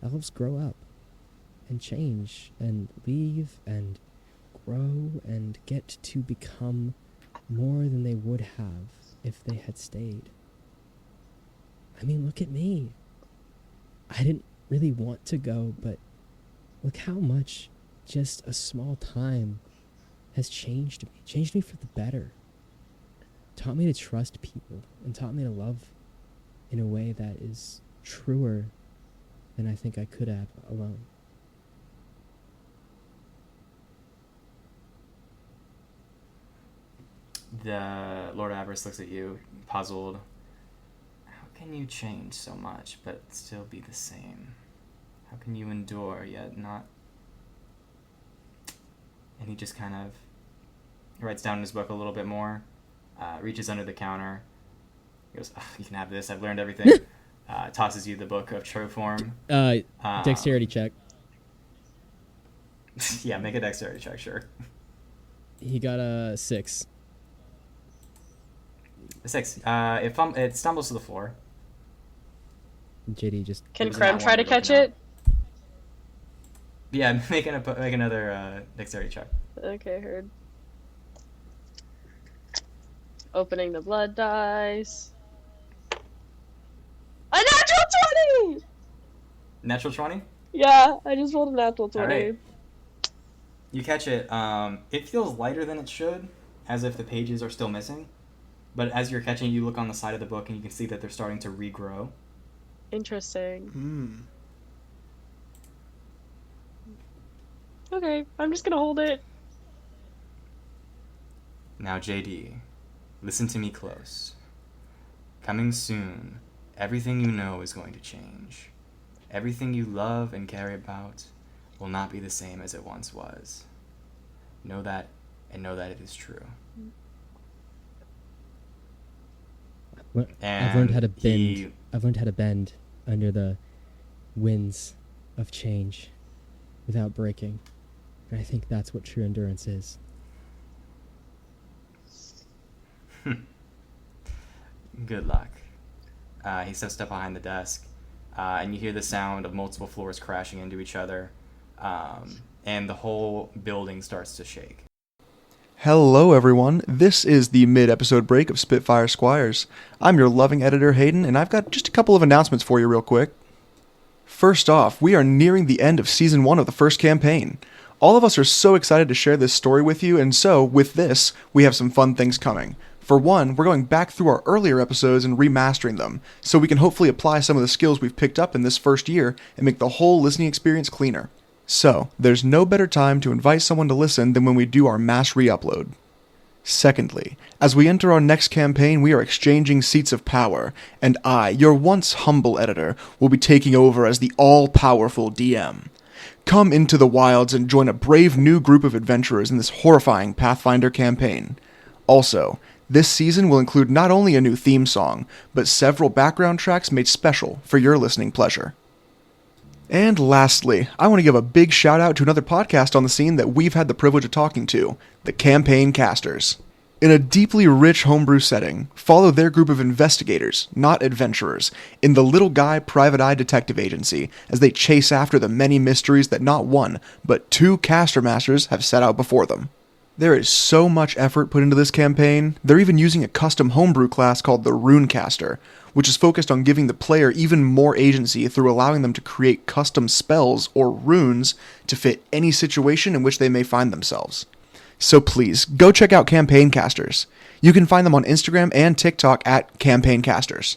elves grow up and change and leave and grow and get to become more than they would have if they had stayed. I mean, look at me. I didn't really want to go, but look how much just a small time has changed me for the better. Taught me to trust people and taught me to love in a way that is truer than I think I could have alone. The Lord Avarice looks at you, puzzled. "How can you change so much, but still be the same? How can you endure, yet not..." And he just kind of writes down in his book a little bit more, reaches under the counter. He goes, "You can have this, I've learned everything." Tosses you the book of true form. Dexterity check. Yeah, make a dexterity check, sure. He got a 6. 6. It stumbles to the floor. JD just... Can was Creme not try one to you're catch looking it? Yeah, make another dexterity check. Okay, heard. Opening the blood dice. A natural 20! Natural 20? Yeah, I just rolled a natural 20. Alright. You catch it. It feels lighter than it should, as if the pages are still missing. But as you're catching it, you look on the side of the book and you can see that they're starting to regrow. Interesting. Okay, I'm just gonna hold it. Now, JD, listen to me close. Coming soon, everything you know is going to change. Everything you love and care about will not be the same as it once was. Know that, and know that it is true. I've learned how to bend. I've learned how to bend under the winds of change without breaking. And I think that's what true endurance is. Good luck. He steps up behind the desk, and you hear the sound of multiple floors crashing into each other, and the whole building starts to shake. Hello, everyone. This is the mid-episode break of Spitfire Squires. I'm your loving editor, Hayden, and I've got just a couple of announcements for you real quick. First off, we are nearing the end of Season 1 of the first campaign. All of us are so excited to share this story with you, and so, with this, we have some fun things coming. For one, we're going back through our earlier episodes and remastering them, so we can hopefully apply some of the skills we've picked up in this first year and make the whole listening experience cleaner. So, there's no better time to invite someone to listen than when we do our mass re-upload. Secondly, as we enter our next campaign, we are exchanging seats of power, and I, your once humble editor, will be taking over as the all-powerful DM. Come into the wilds and join a brave new group of adventurers in this horrifying Pathfinder campaign. Also, this season will include not only a new theme song, but several background tracks made special for your listening pleasure. And lastly, I want to give a big shout out to another podcast on the scene that we've had the privilege of talking to, the Campaign Casters. In a deeply rich homebrew setting, follow their group of investigators, not adventurers, in the Little Guy Private Eye Detective Agency as they chase after the many mysteries that not one, but two caster masters have set out before them. There is so much effort put into this campaign, they're even using a custom homebrew class called the Runecaster, which is focused on giving the player even more agency through allowing them to create custom spells or runes to fit any situation in which they may find themselves. So please, go check out Campaign Casters. You can find them on Instagram and TikTok at Campaign Casters.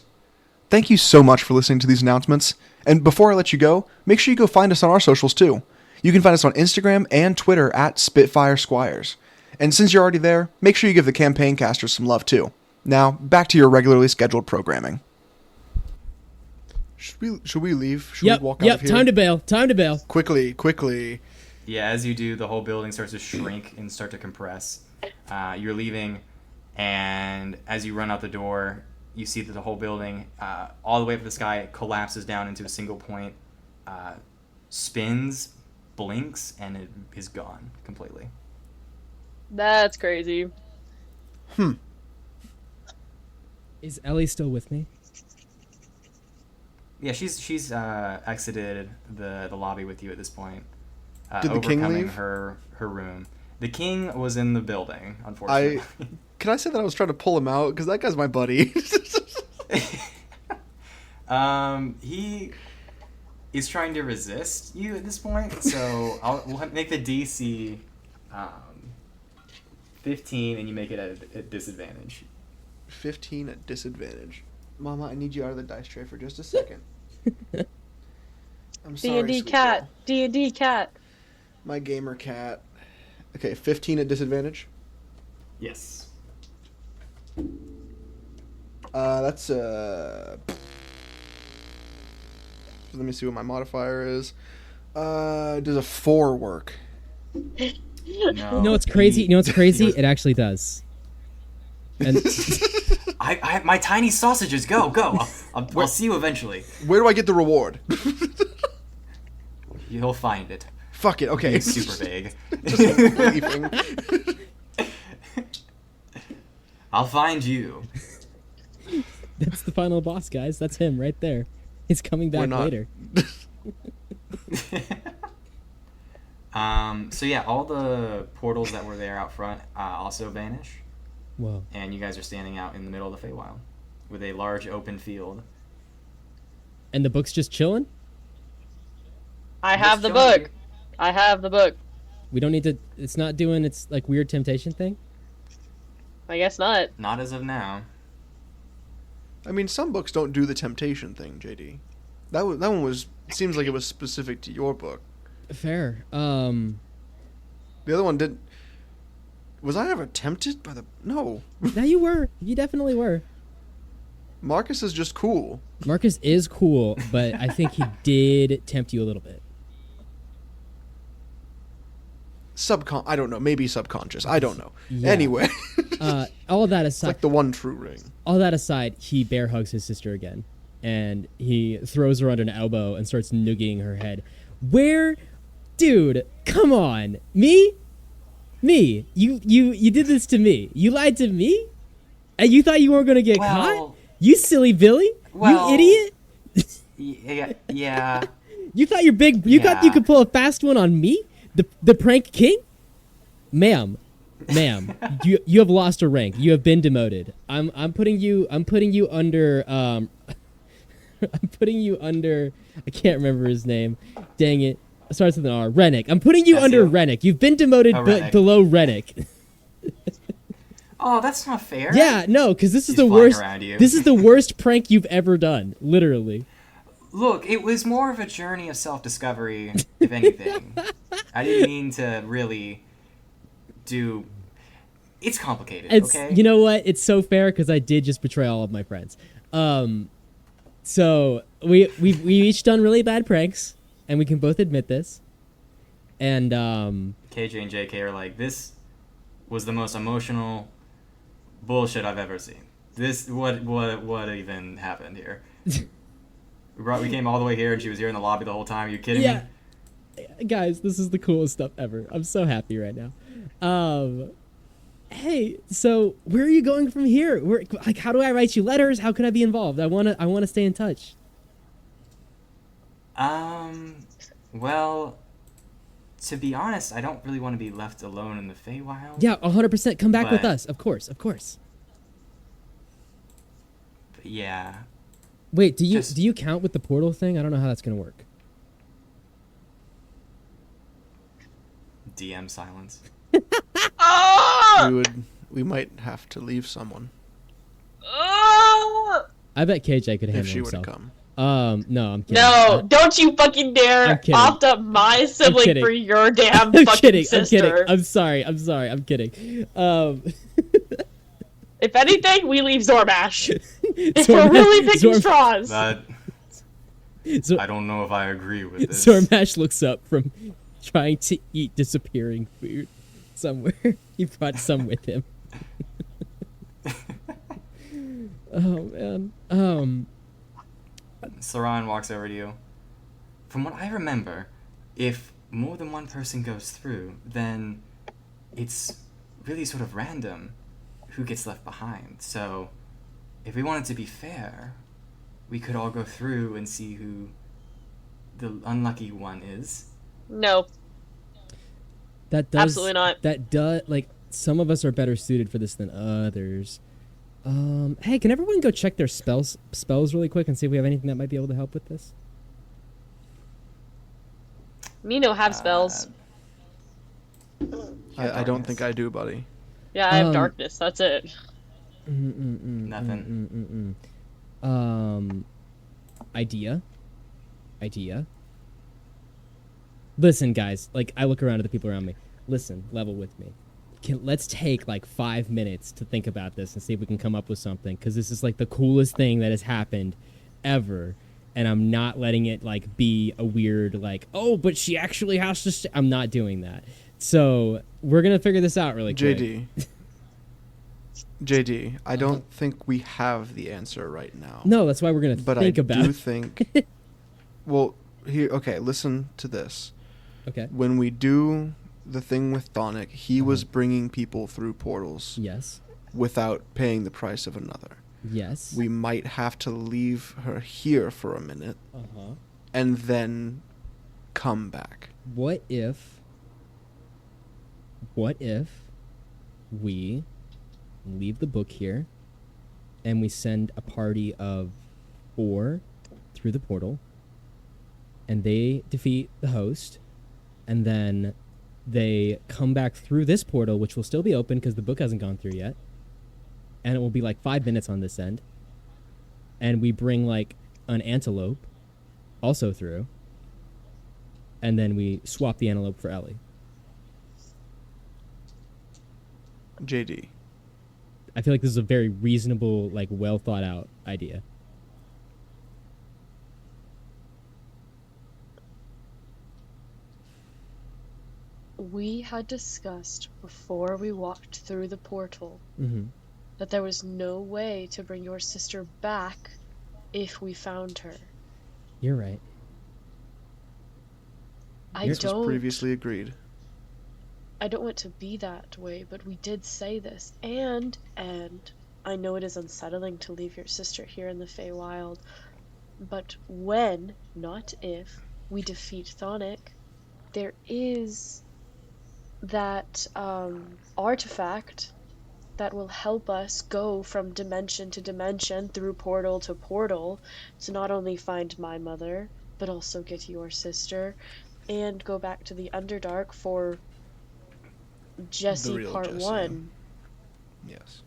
Thank you so much for listening to these announcements, and before I let you go, make sure you go find us on our socials too. You can find us on Instagram and Twitter at Spitfire Squires. And since you're already there, make sure you give the Campaign Casters some love too. Now, back to your regularly scheduled programming. Should we leave? Should we walk out of here? Time to bail. Quickly. Yeah, as you do, the whole building starts to shrink and start to compress. You're leaving, and as you run out the door, you see that the whole building, all the way up to the sky, collapses down into a single point, spins, blinks, and it is gone completely. That's crazy. Is Ellie still with me? Yeah, she's exited the lobby with you at this point. Did the king overcoming leave? her room. The king was in the building, unfortunately. Can I say that I was trying to pull him out? Because that guy's my buddy. He is trying to resist you at this point, so we'll make the DC 15, and you make it at a disadvantage. 15 at disadvantage. Mama, I need you out of the dice tray for just a second. I'm sorry, D&D sweet cat. girl. D&D cat. My gamer cat. Okay, 15 at disadvantage. Yes. That's let me see what my modifier is. Does a 4 work? No. You know what's crazy? It actually does. And My tiny sausages, go. I'll see you eventually. Where do I get the reward? You'll find it. Fuck it, okay. It's super vague. Just leaving. I'll find you. that's the final boss, guys. That's him right there. He's coming back later. So yeah, all the portals that were there out front also vanish. Whoa. And you guys are standing out in the middle of the Feywild with a large open field. And the book's just chilling? I have the book. We don't need to... It's not doing its, like, weird temptation thing? I guess not. Not as of now. I mean, some books don't do the temptation thing, JD. That one was... Seems like it was specific to your book. Fair. The other one didn't... Was I ever tempted by the... No. No, you were. You definitely were. Marcus is just cool. Marcus is cool, but I think he did tempt you a little bit. I don't know. Maybe subconscious. I don't know. Yeah. Anyway. All of that It's aside... like the one true ring. All that aside, he bear hugs his sister again. And he throws her under an elbow and starts noogieing her head. Where... Dude, come on. Me? You did this to me. You lied to me? And you thought you weren't gonna get caught? You silly Billy! Well, you idiot! Yeah. You thought you're big. You thought you could pull a fast one on me, the prank king, ma'am. You have lost a rank. You have been demoted. I'm putting you under I'm putting you under. I can't remember his name. Dang it! It starts with an R. Rennick. I'm putting you under Rennick. You've been demoted below Rennick. Oh, that's not fair. Yeah, no, because this is the worst. This is the worst prank you've ever done. Literally. Look, it was more of a journey of self-discovery, if anything. I didn't mean to really do. It's complicated. Okay. You know what? It's so fair because I did just betray all of my friends. So we've each done really bad pranks, and we can both admit this. And KJ and JK are like, this was the most emotional bullshit I've ever seen. This what even happened here? We came all the way here, and she was here in the lobby the whole time. Are you kidding me? Guys, this is the coolest stuff ever. I'm so happy right now. Hey, so where are you going from here? How do I write you letters? How can I be involved? I wanna stay in touch. Well, to be honest, I don't really want to be left alone in the Feywild. Yeah, 100%. Come back with us, of course. But yeah. Wait, do you count with the portal thing? I don't know how that's gonna work. DM silence. We might have to leave someone. I bet KJ could handle if she himself. were to come. No, I'm kidding. No, don't you fucking dare opt up my sibling for your damn fucking sister. I'm sorry. I'm kidding. If anything, we leave Zorbash. If we're really picking straws. I don't know if I agree with this. Zorbash looks up from trying to eat disappearing food somewhere. He brought some with him. Oh, man. Saran walks over to you. From what I remember, if more than one person goes through, then it's really sort of random who gets left behind. So, if we wanted to be fair, we could all go through and see who the unlucky one is. No. That does absolutely not. That does, like, some of us are better suited for this than others. Hey, can everyone go check their spells really quick and see if we have anything that might be able to help with this? Me no have spells. I don't think I do, buddy. Yeah, I have darkness. That's it. Nothing. Idea. Listen, guys. Like, I look around at the people around me. Listen, level with me. Let's take like 5 minutes to think about this and see if we can come up with something, because this is like the coolest thing that has happened ever, and I'm not letting it like be a weird like, oh, but she actually has to I'm not doing that. So we're gonna figure this out really quick. JD, I don't think we have the answer right now. No, that's why we're gonna think about it. But I do think well, here, okay, listen to this. Okay. When we do the thing with Donic, he was bringing people through portals. Yes. Without paying the price of another. Yes. We might have to leave her here for a minute. And then come back. What if we leave the book here and we send a party of 4 through the portal, and they defeat the host, and then they come back through this portal, which will still be open because the book hasn't gone through yet, and it will be like 5 minutes on this end, and we bring like an antelope also through, and then we swap the antelope for Ellie. JD, I feel like this is a very reasonable, like, well thought out idea. We had discussed before we walked through the portal that there was no way to bring your sister back if we found her. You're right. This was previously agreed. I don't want to be that way, but we did say this, and I know it is unsettling to leave your sister here in the Feywild, but when, not if, we defeat Thonic, there is that artifact that will help us go from dimension to dimension through portal to portal to not only find my mother, but also get your sister and go back to the Underdark for Jesse real Part Jesse. 1. Yes.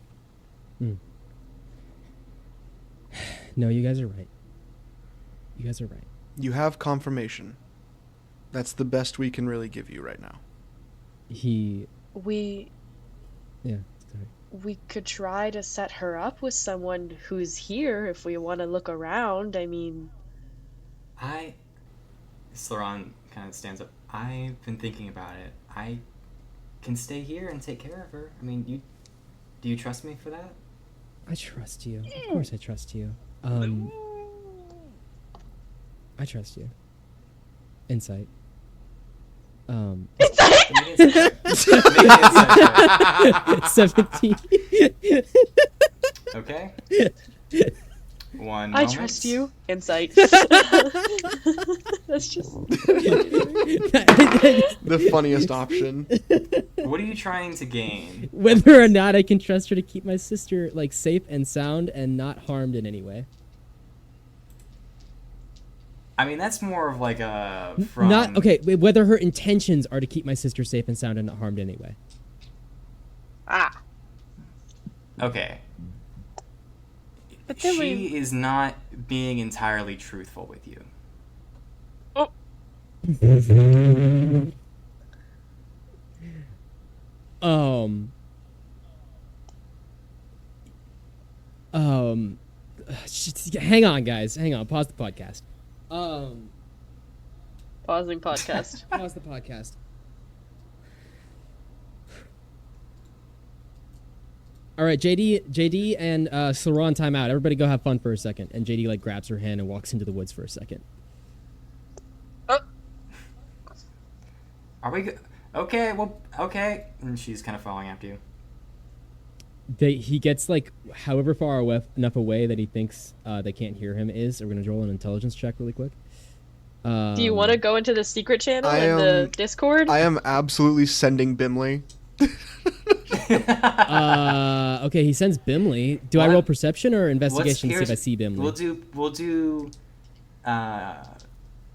No, you guys are right. You guys are right. You have confirmation. That's the best we can really give you right now. He. We Yeah. Sorry. we could try to set her up with someone who's here if we want to look around. I mean, Sloran kind of stands up. I've been thinking about it. I can stay here and take care of her. I mean, do you trust me for that? I trust you. Of course, I trust you. I trust you. Insight. Make an insight check. 17. Okay. One I moment. trust you. Insight. That's just. The funniest option. What are you trying to gain? Whether or not I can trust her to keep my sister like safe and sound and not harmed in any way. I mean, that's more of like a from. Not okay. Whether her intentions are to keep my sister safe and sound and not harmed in any way. Ah. Okay. But then She is not being entirely truthful with you. Hang on, guys. Hang on. Pause the podcast. Pausing podcast. Pause the podcast. All right, JD and Sloran time out. Everybody go have fun for a second. And JD like grabs her hand and walks into the woods for a second. Are we go- Okay, well, okay. And she's kind of following after you. He gets like however far enough away that he thinks they can't hear him is. We're gonna roll an intelligence check really quick. Do you want to go into the secret channel I in the am- Discord? I am absolutely sending Bimly. Okay, he sends Bimly. Do I What? roll perception or investigation to see if I Here's- see Bimly? We'll do.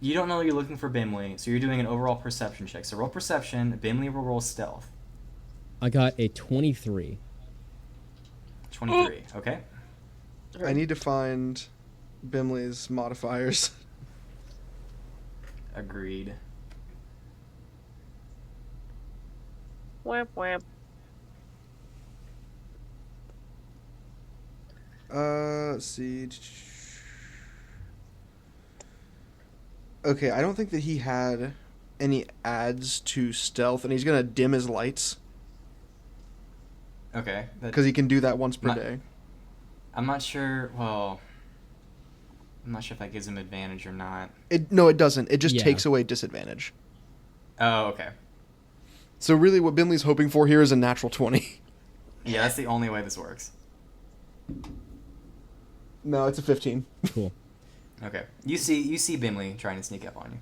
You don't know you're looking for Bimly, so you're doing an overall perception check. So roll perception. Bimly will roll stealth. I got a 23. 23. Okay. I need to find Bimley's modifiers. Agreed. Wham wham. Let's see. Okay, I don't think that he had any adds to stealth, and he's gonna dim his lights Okay. because he can do that once per Not- day. I'm not sure. Well, I'm not sure if that gives him advantage or not. No, it doesn't. It just Yeah. takes away disadvantage. Oh, okay. So really, what Bimley's hoping for here is a natural 20. Yeah, that's the only way this works. No, it's a 15. Cool. Okay. You see Bimly trying to sneak up on you.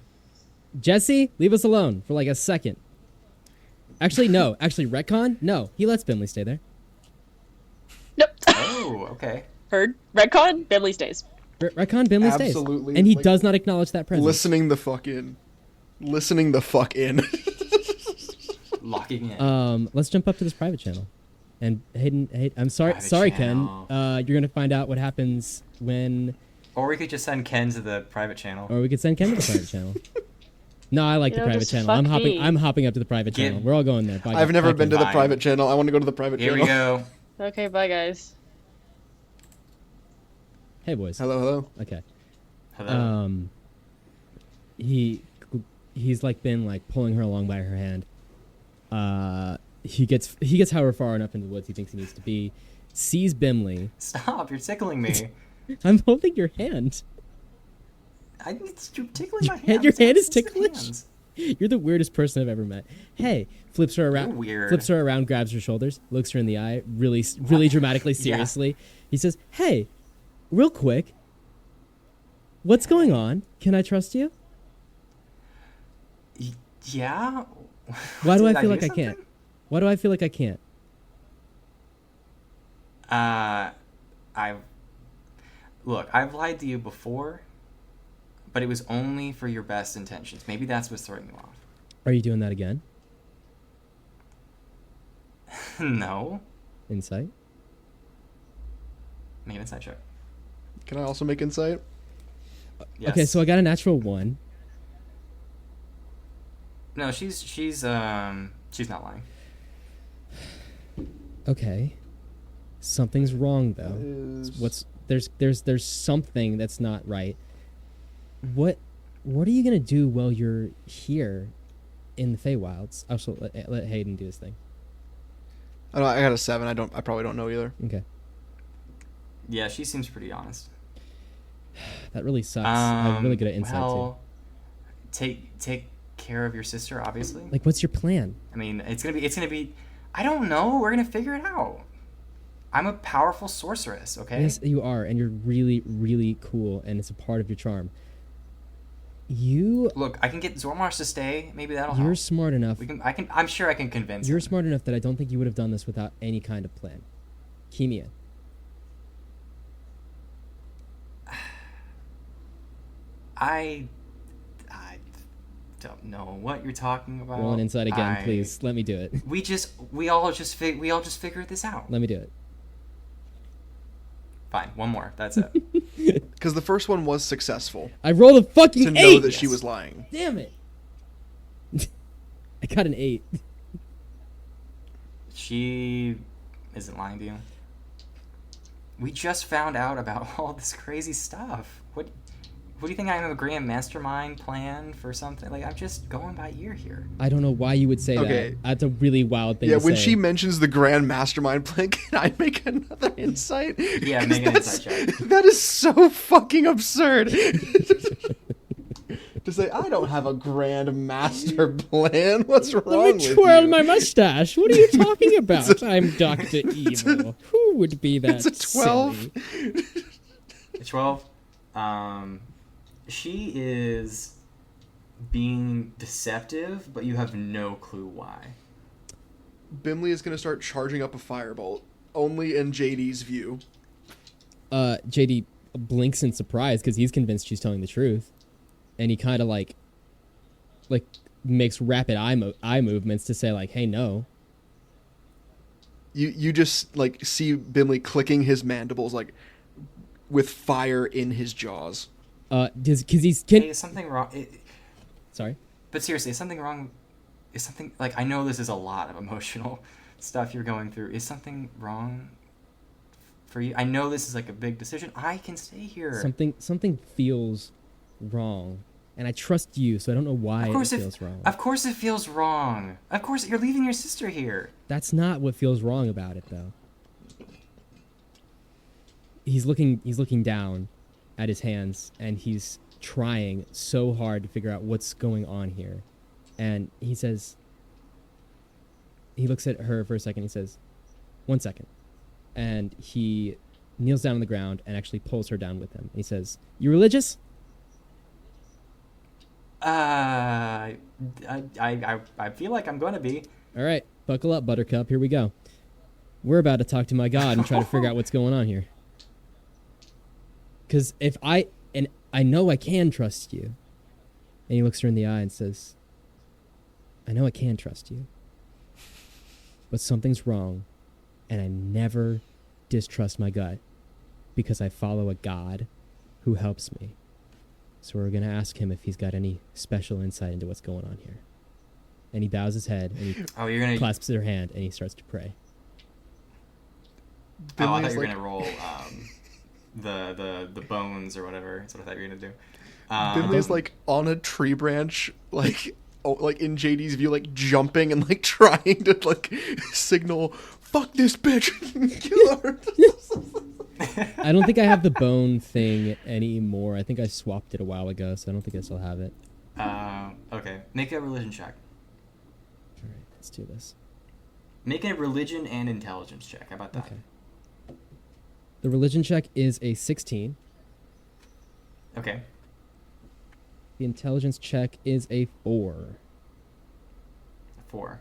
Jesse, leave us alone for like a second. Actually, no. Actually, retcon? No. He lets Bimly stay there. Nope. Oh, okay. Heard. Redcon. Bimley stays. Retcon, Bimly stays. Absolutely, And he like, does not acknowledge that presence. Listening the fuck in. Listening the fuck in. Locking in. Let's jump up to this private channel. And Hayden, I'm sorry, Private Ken. channel. You're gonna find out what happens when, Or we could just send Ken to the private channel. or we could send Ken to the private channel. No, I like You the know, private just channel. fuck I'm hopping. me. I'm hopping up to the private Get- channel. We're all going there. Bye, I've never bye, been to the Fine. private channel. I want to go to the private Here channel. we go. Okay, bye guys. Hey, boys. Hello, hello. Okay. Hello. He's like been like pulling her along by her hand. He gets however far enough into the woods he thinks he needs to be. Sees Bimly. Stop! You're tickling me. I'm holding your hand. You're tickling my Your hands. hand is What's the ticklish? hands? You're the weirdest person I've ever met. Hey, flips her around. You're weird. Flips her around, grabs her shoulders, looks her in the eye, really dramatically, seriously. He says, "Hey, real quick, what's going on? Can I trust you?" Yeah. Why do Did I feel do like I can't? something? Why do I feel like I can't? I've lied to you before, but it was only for your best intentions. Maybe that's what's throwing you off. Are you doing that again? No. Insight. Make an insight check. Can I also make insight? Yes. Okay, so I got a natural 1. No, she's not lying. Okay. Something's wrong though. Is- There's something that's not right. What are you gonna do while you're here in the Feywilds? Also, let Hayden do his thing. I got a 7. I probably don't know either. Okay. Yeah, she seems pretty honest. That really sucks. I'm really good at insight well, take care of your sister, obviously. too. Like, what's your plan? I mean, it's gonna be. I don't know. We're gonna figure it out. I'm a powerful sorceress. Okay. Yes, you are, and you're really, really cool, and it's a part of your charm. Look, I can get Zormars to stay. Maybe that'll You're help. smart enough. I'm sure I can convince You're him. smart enough that I don't think you would have done this without any kind of plan. Key me in. I don't know what you're talking about. Roll an insight again, please. Let me do it. We all just figured this out. Let me do it. Fine, one more. That's it. Because the first one was successful I rolled a fucking to 8! know that she was lying. Damn it! I got an 8. She isn't lying to you. We just found out about all this crazy stuff. What do you think? I'm a grand mastermind plan for something? Like, I'm just going by ear here. I don't know why you would say Okay. that. That's a really wild thing Yeah, to when say. she mentions the grand mastermind plan, can I make another insight? Yeah, 'Cause make an insight check. That is so fucking absurd. To say, I don't have a grand master plan. What's wrong Let with me twirl you? my mustache. What are you talking about? I'm Dr. Evil. Who would be that It's a 12. silly? 12. She is being deceptive, but you have no clue why. Bimly is going to start charging up a firebolt, only in JD's view. JD blinks in surprise because he's convinced she's telling the truth. And he kind of like makes rapid eye movements to say like, "Hey, no." You just like see Bimly clicking his mandibles like with fire in his jaws. Because he's Hey, is something wrong? Sorry. But seriously, is something wrong? Is something like, I know this is a lot of emotional stuff you're going through. Is something wrong for you? I know this is like a big decision. I can stay here. Something feels wrong, and I trust you, so I don't know why it feels wrong. Of course it feels wrong. Of course you're leaving your sister here. That's not what feels wrong about it, though. He's looking down at his hands, and he's trying so hard to figure out what's going on here. And he says, he looks at her for a second. He says, "1 second," and he kneels down on the ground and actually pulls her down with him. And he says, "You religious?" I feel like I'm gonna be. All right, buckle up, Buttercup. Here we go. We're about to talk to my God and try to figure out what's going on here. Because I know I can trust you. And he looks her in the eye and says, "I know I can trust you. But something's wrong, and I never distrust my gut because I follow a God who helps me. So we're going to ask him if he's got any special insight into what's going on here." And he bows his head, and he clasps her hand, and he starts to pray. I thought Bimly's you were like- gonna roll the bones or whatever. That's what I thought you were gonna do. Bimly's like on a tree branch, like in JD's view, like jumping and like trying to like signal, "Fuck this bitch, kill her." I don't think I have the bone thing anymore. I think I swapped it a while ago, so I don't think I still have it. Okay. Okay, make a religion check. All right, let's do this. Make a religion and intelligence check. How about that? Okay. The religion check is a 16. Okay. The intelligence check is a 4. 4.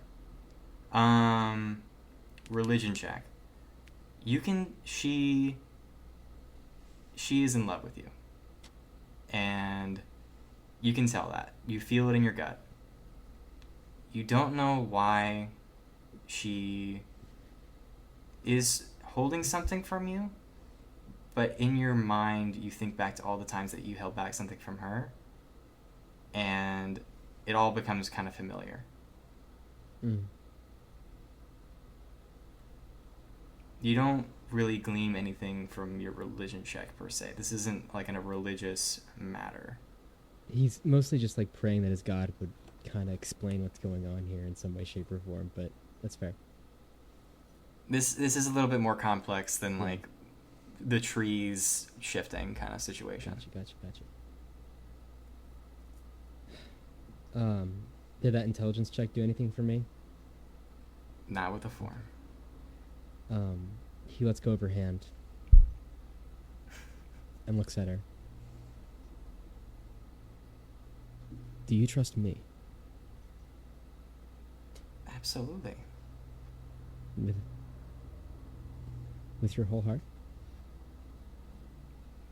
Religion check. She is in love with you. And you can tell that. You feel it in your gut. You don't know why she is holding something from you, but in your mind you think back to all the times that you held back something from her, and it all becomes kind of familiar. You don't really glean anything from your religion check per se. This isn't like in a religious matter. He's mostly just like praying that his God would kind of explain what's going on here in some way, shape, or form, but that's fair. This is a little bit more complex than like the trees shifting kind of situation. Gotcha. Did that intelligence check do anything for me? Not with a 4. He lets go of her hand and looks at her. Do you trust me? Absolutely. With your whole heart?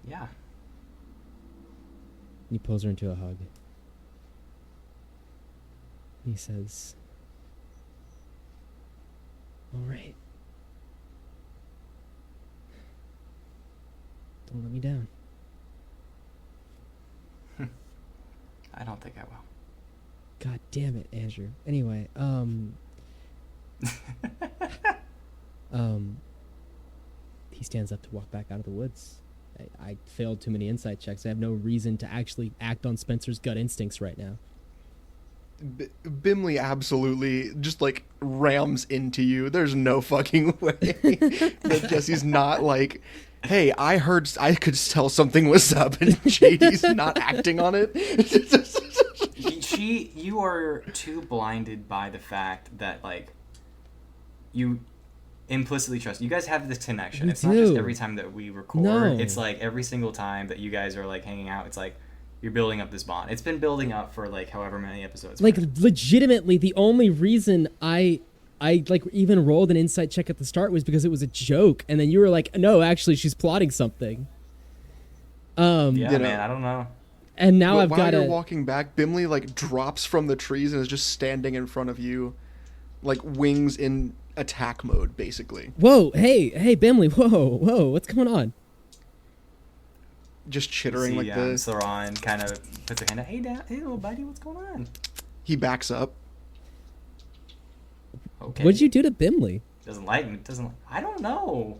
Yeah. He pulls her into a hug. He says, all right. Don't let me down. I don't think I will. God damn it, Andrew. Anyway, he stands up to walk back out of the woods. I failed too many insight checks. I have no reason to actually act on Spencer's gut instincts right now. Bimly absolutely just like rams into you. There's no fucking way that Jesse's not like, hey, I heard I could tell something was up, and JD's not acting on it. You are too blinded by the fact that like you implicitly trust. You guys have this connection. It's not just every time that we record. No. It's like every single time that you guys are like hanging out. It's like you're building up this bond. It's been building up for like however many episodes. Like legitimately, the only reason I like even rolled an insight check at the start was because it was a joke, and then you were like, no, actually, she's plotting something. Yeah, man, I don't know. And now I've got while you're walking back, Bimly like drops from the trees and is just standing in front of you, like wings in attack mode, basically. Whoa, hey, Bimly, whoa, what's going on? Just chittering See, like this. Sauron kind of puts her hand out. Hey, little buddy, what's going on? He backs up. Okay. What'd you do to Bimly? Doesn't like me. I don't know.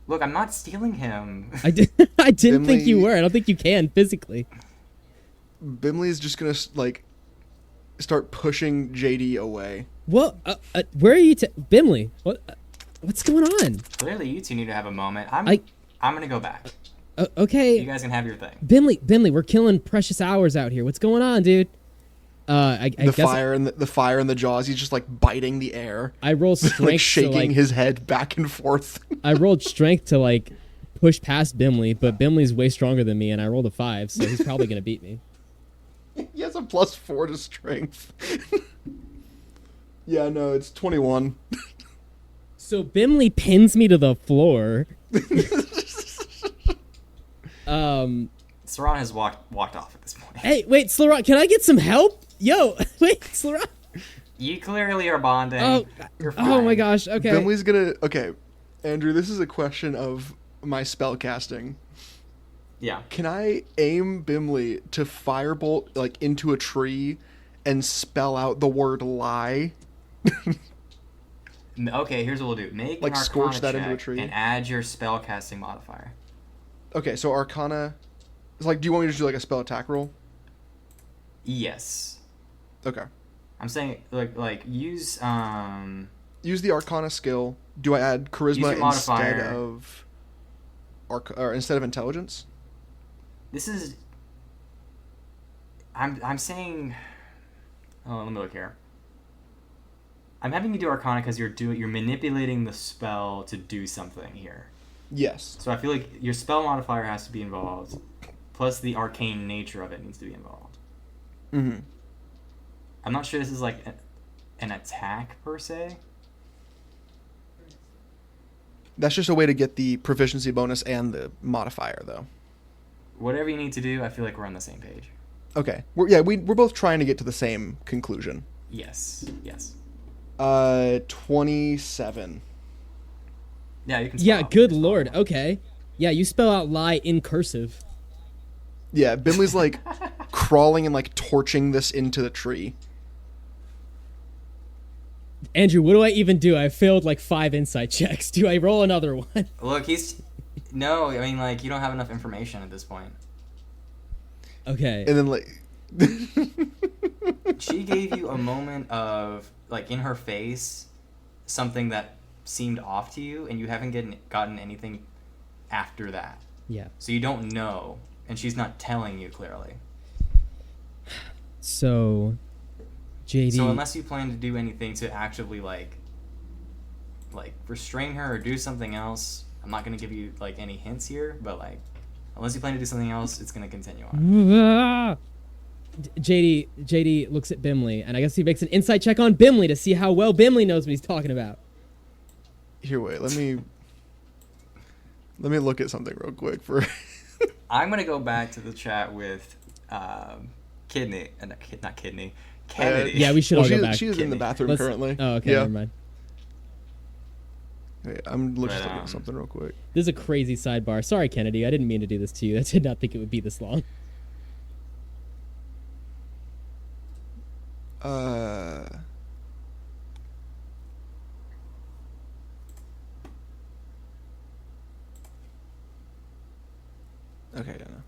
Look, I'm not stealing him. I didn't think you Bimly- were. I don't think you can physically. Bimly's just gonna like start pushing JD away. What? Where are you? Bimly? What's going on? Clearly, you two need to have a moment. I'm gonna go back. Okay. You guys can have your thing. Bimly, we're killing precious hours out here. What's going on, dude? I The guess fire in the jaws. He's just like biting the air, I roll strength like shaking to, like, his head back and forth. I rolled strength to like push past Bimly, but Bimly's way stronger than me, and I rolled a 5, so he's probably gonna beat me. He has a +4 to strength. Yeah, no, it's 21. So Bimly pins me to the floor. Sauron has walked off at this point. Hey, wait, Slaron, can I get some help? Yo, wait, Slaron. You clearly are bonding. Oh, You're fine. oh my gosh. Okay. Bimly's gonna. Okay, Andrew, this is a question of my spell casting. Yeah. Can I aim Bimly to firebolt like into a tree and spell out the word lie? Okay, here's what we'll do. Make Like an scorch Arcana that into a check tree? and add your spellcasting modifier. Okay, so Arcana. It's like, do you want me to do like a spell attack roll? Yes. Okay. I'm saying like use Use the Arcana skill. Do I add Use Charisma your modifier. instead of Intelligence? This is I'm saying Oh, let me look here. I'm having you do Arcana because you're manipulating the spell to do something here. Yes. So I feel like your spell modifier has to be involved, plus the arcane nature of it needs to be involved. Mm-hmm. I'm not sure this is like an attack per se. That's just a way to get the proficiency bonus and the modifier, though. Whatever you need to do, I feel like we're on the same page. Okay. We're both trying to get to the same conclusion. Yes. 27. Yeah, you can spell Yeah, out good your spell. lord. Okay. Yeah, you spell out lie in cursive. Yeah, Bimley's like crawling and like torching this into the tree. Andrew, what do I even do? I failed like 5 insight checks. Do I roll another one? Look, no, I mean, like, you don't have enough information at this point. Okay. And then like She gave you a moment of, like, in her face, something that seemed off to you, and you haven't gotten anything after that. Yeah. So you don't know, and she's not telling you clearly. So, JD. So unless you plan to do anything to actively, like restrain her or do something else, I'm not going to give you, like, any hints here, but, like, unless you plan to do something else, it's going to continue on. JD looks at Bimly, and I guess he makes an insight check on Bimly to see how well Bimly knows what he's talking about. here, wait, let me look at something real quick for I'm going to go back to the chat with Kidney, not Kidney, Kennedy. Yeah, we should all go back. She's in the Kidney. bathroom currently. Oh, okay, Yeah. never mind. Wait, I'm just But, looking at something real quick. This is a crazy sidebar. Sorry, Kennedy. I didn't mean to do this to you. I did not think it would be this long. Okay, yeah, no.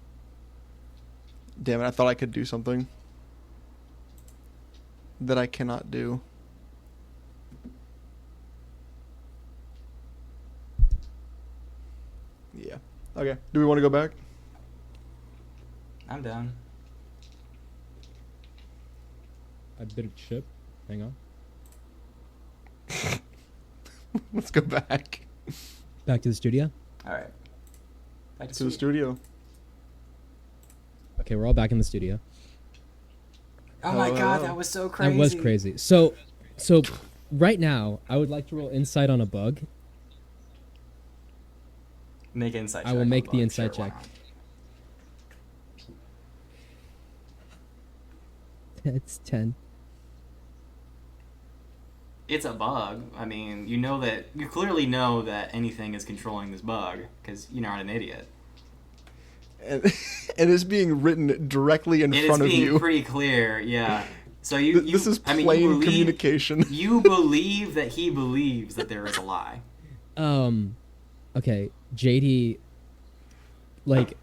Damn it, I thought I could do something that I cannot do. Yeah. Okay. Do we want to go back? I'm down. A bit of chip. Hang on. Let's go back Back to the studio. All right. Back to the studio. Okay, we're all back in the studio. Oh my god, Oh. that was so crazy. That was crazy. So right now, I would like to roll insight on a bug. Make an insight check. I will on make the the bug, insight sure, why check. not? It's 10. It's a bug. I mean, you clearly know that anything is controlling this bug because you're not an idiot. And it's being written directly in It is front of being you. pretty clear, yeah. So you This is I mean, plain you believe, communication. You believe that he believes that there is a lie. Okay, JD, like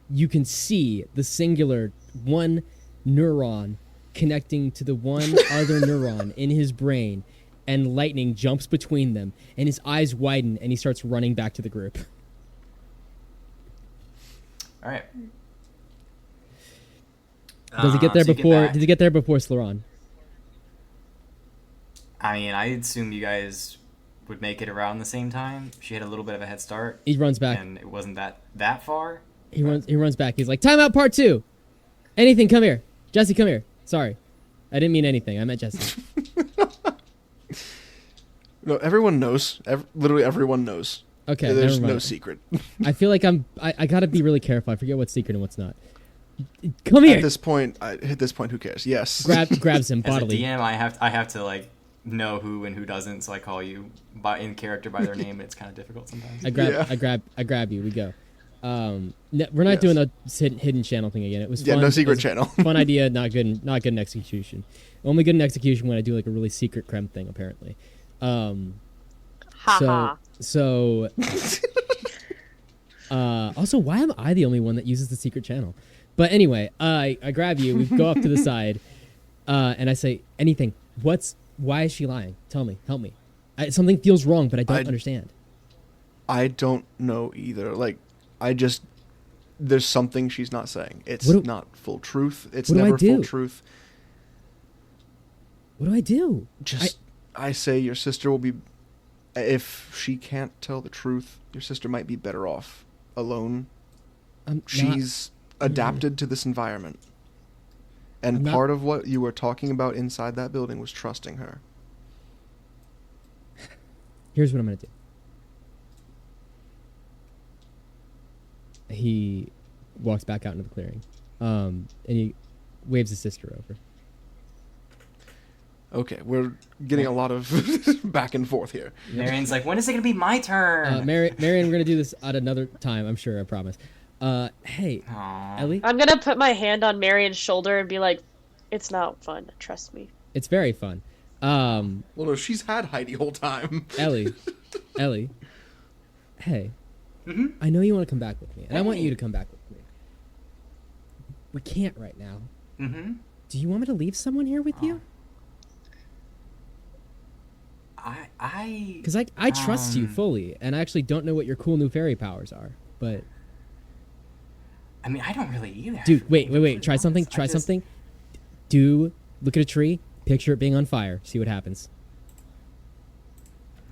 you can see the singular one neuron connecting to the one other neuron in his brain, and lightning jumps between them, and his eyes widen, and he starts running back to the group. All right. Does he get there so you get before? back. Did he get there before Slaron? I mean, I assume you guys would make it around the same time. She had a little bit of a head start, He runs back. and it wasn't that far. He runs back. He's like, "Timeout, part 2. Anything, come here. Jesse, come here. Sorry, I didn't mean anything. I meant Jesse." No, everyone knows. Literally everyone knows. Okay, There's never mind. no secret. I feel like I gotta be really careful. I forget what's secret and what's not. Come here. At this point, who cares? Yes. Grabs him As a bodily. DM, I have to like know who and who doesn't, so I call you in character by their name. It's kind of difficult sometimes. I grab you. We go. We're not Yes. doing the hidden channel thing again. It was Yeah, fun. no It secret was channel. Fun idea, not good in execution. Only good in execution when I do like a really secret Creme thing, apparently. Haha. So also, why am I the only one that uses the secret channel? But anyway, I grab you. We go up to the side, and I say, "Anything? Why is she lying? Tell me. Help me. Something feels wrong, but I don't understand." I don't know either. Like, there's something she's not saying. It's What do- not full truth. It's what do I never full do? truth. What do I do? I say your sister will be... If she can't tell the truth, your sister might be better off alone. She's adapted to this environment. And part of what you were talking about inside that building was trusting her. Here's what I'm going to do. He walks back out into the clearing. And he waves his sister over. Okay, we're getting a lot of back and forth here. Marion's like, when is it going to be my turn? Marion, we're going to do this at another time, I'm sure, I promise. Hey, Aww. Ellie? I'm gonna put my hand on Marion's shoulder and be like, it's not fun, trust me. It's very fun. Well, no, she's had Heidi whole time. Ellie, hey, I know you want to come back with me, and I want you to come back with me. We can't right now. Do you want me to leave someone here with you? Because I trust you fully, and I actually don't know what your cool new fairy powers are, but... I mean, I don't really either. Dude, wait. Try something. Look at a tree, picture it being on fire, see what happens.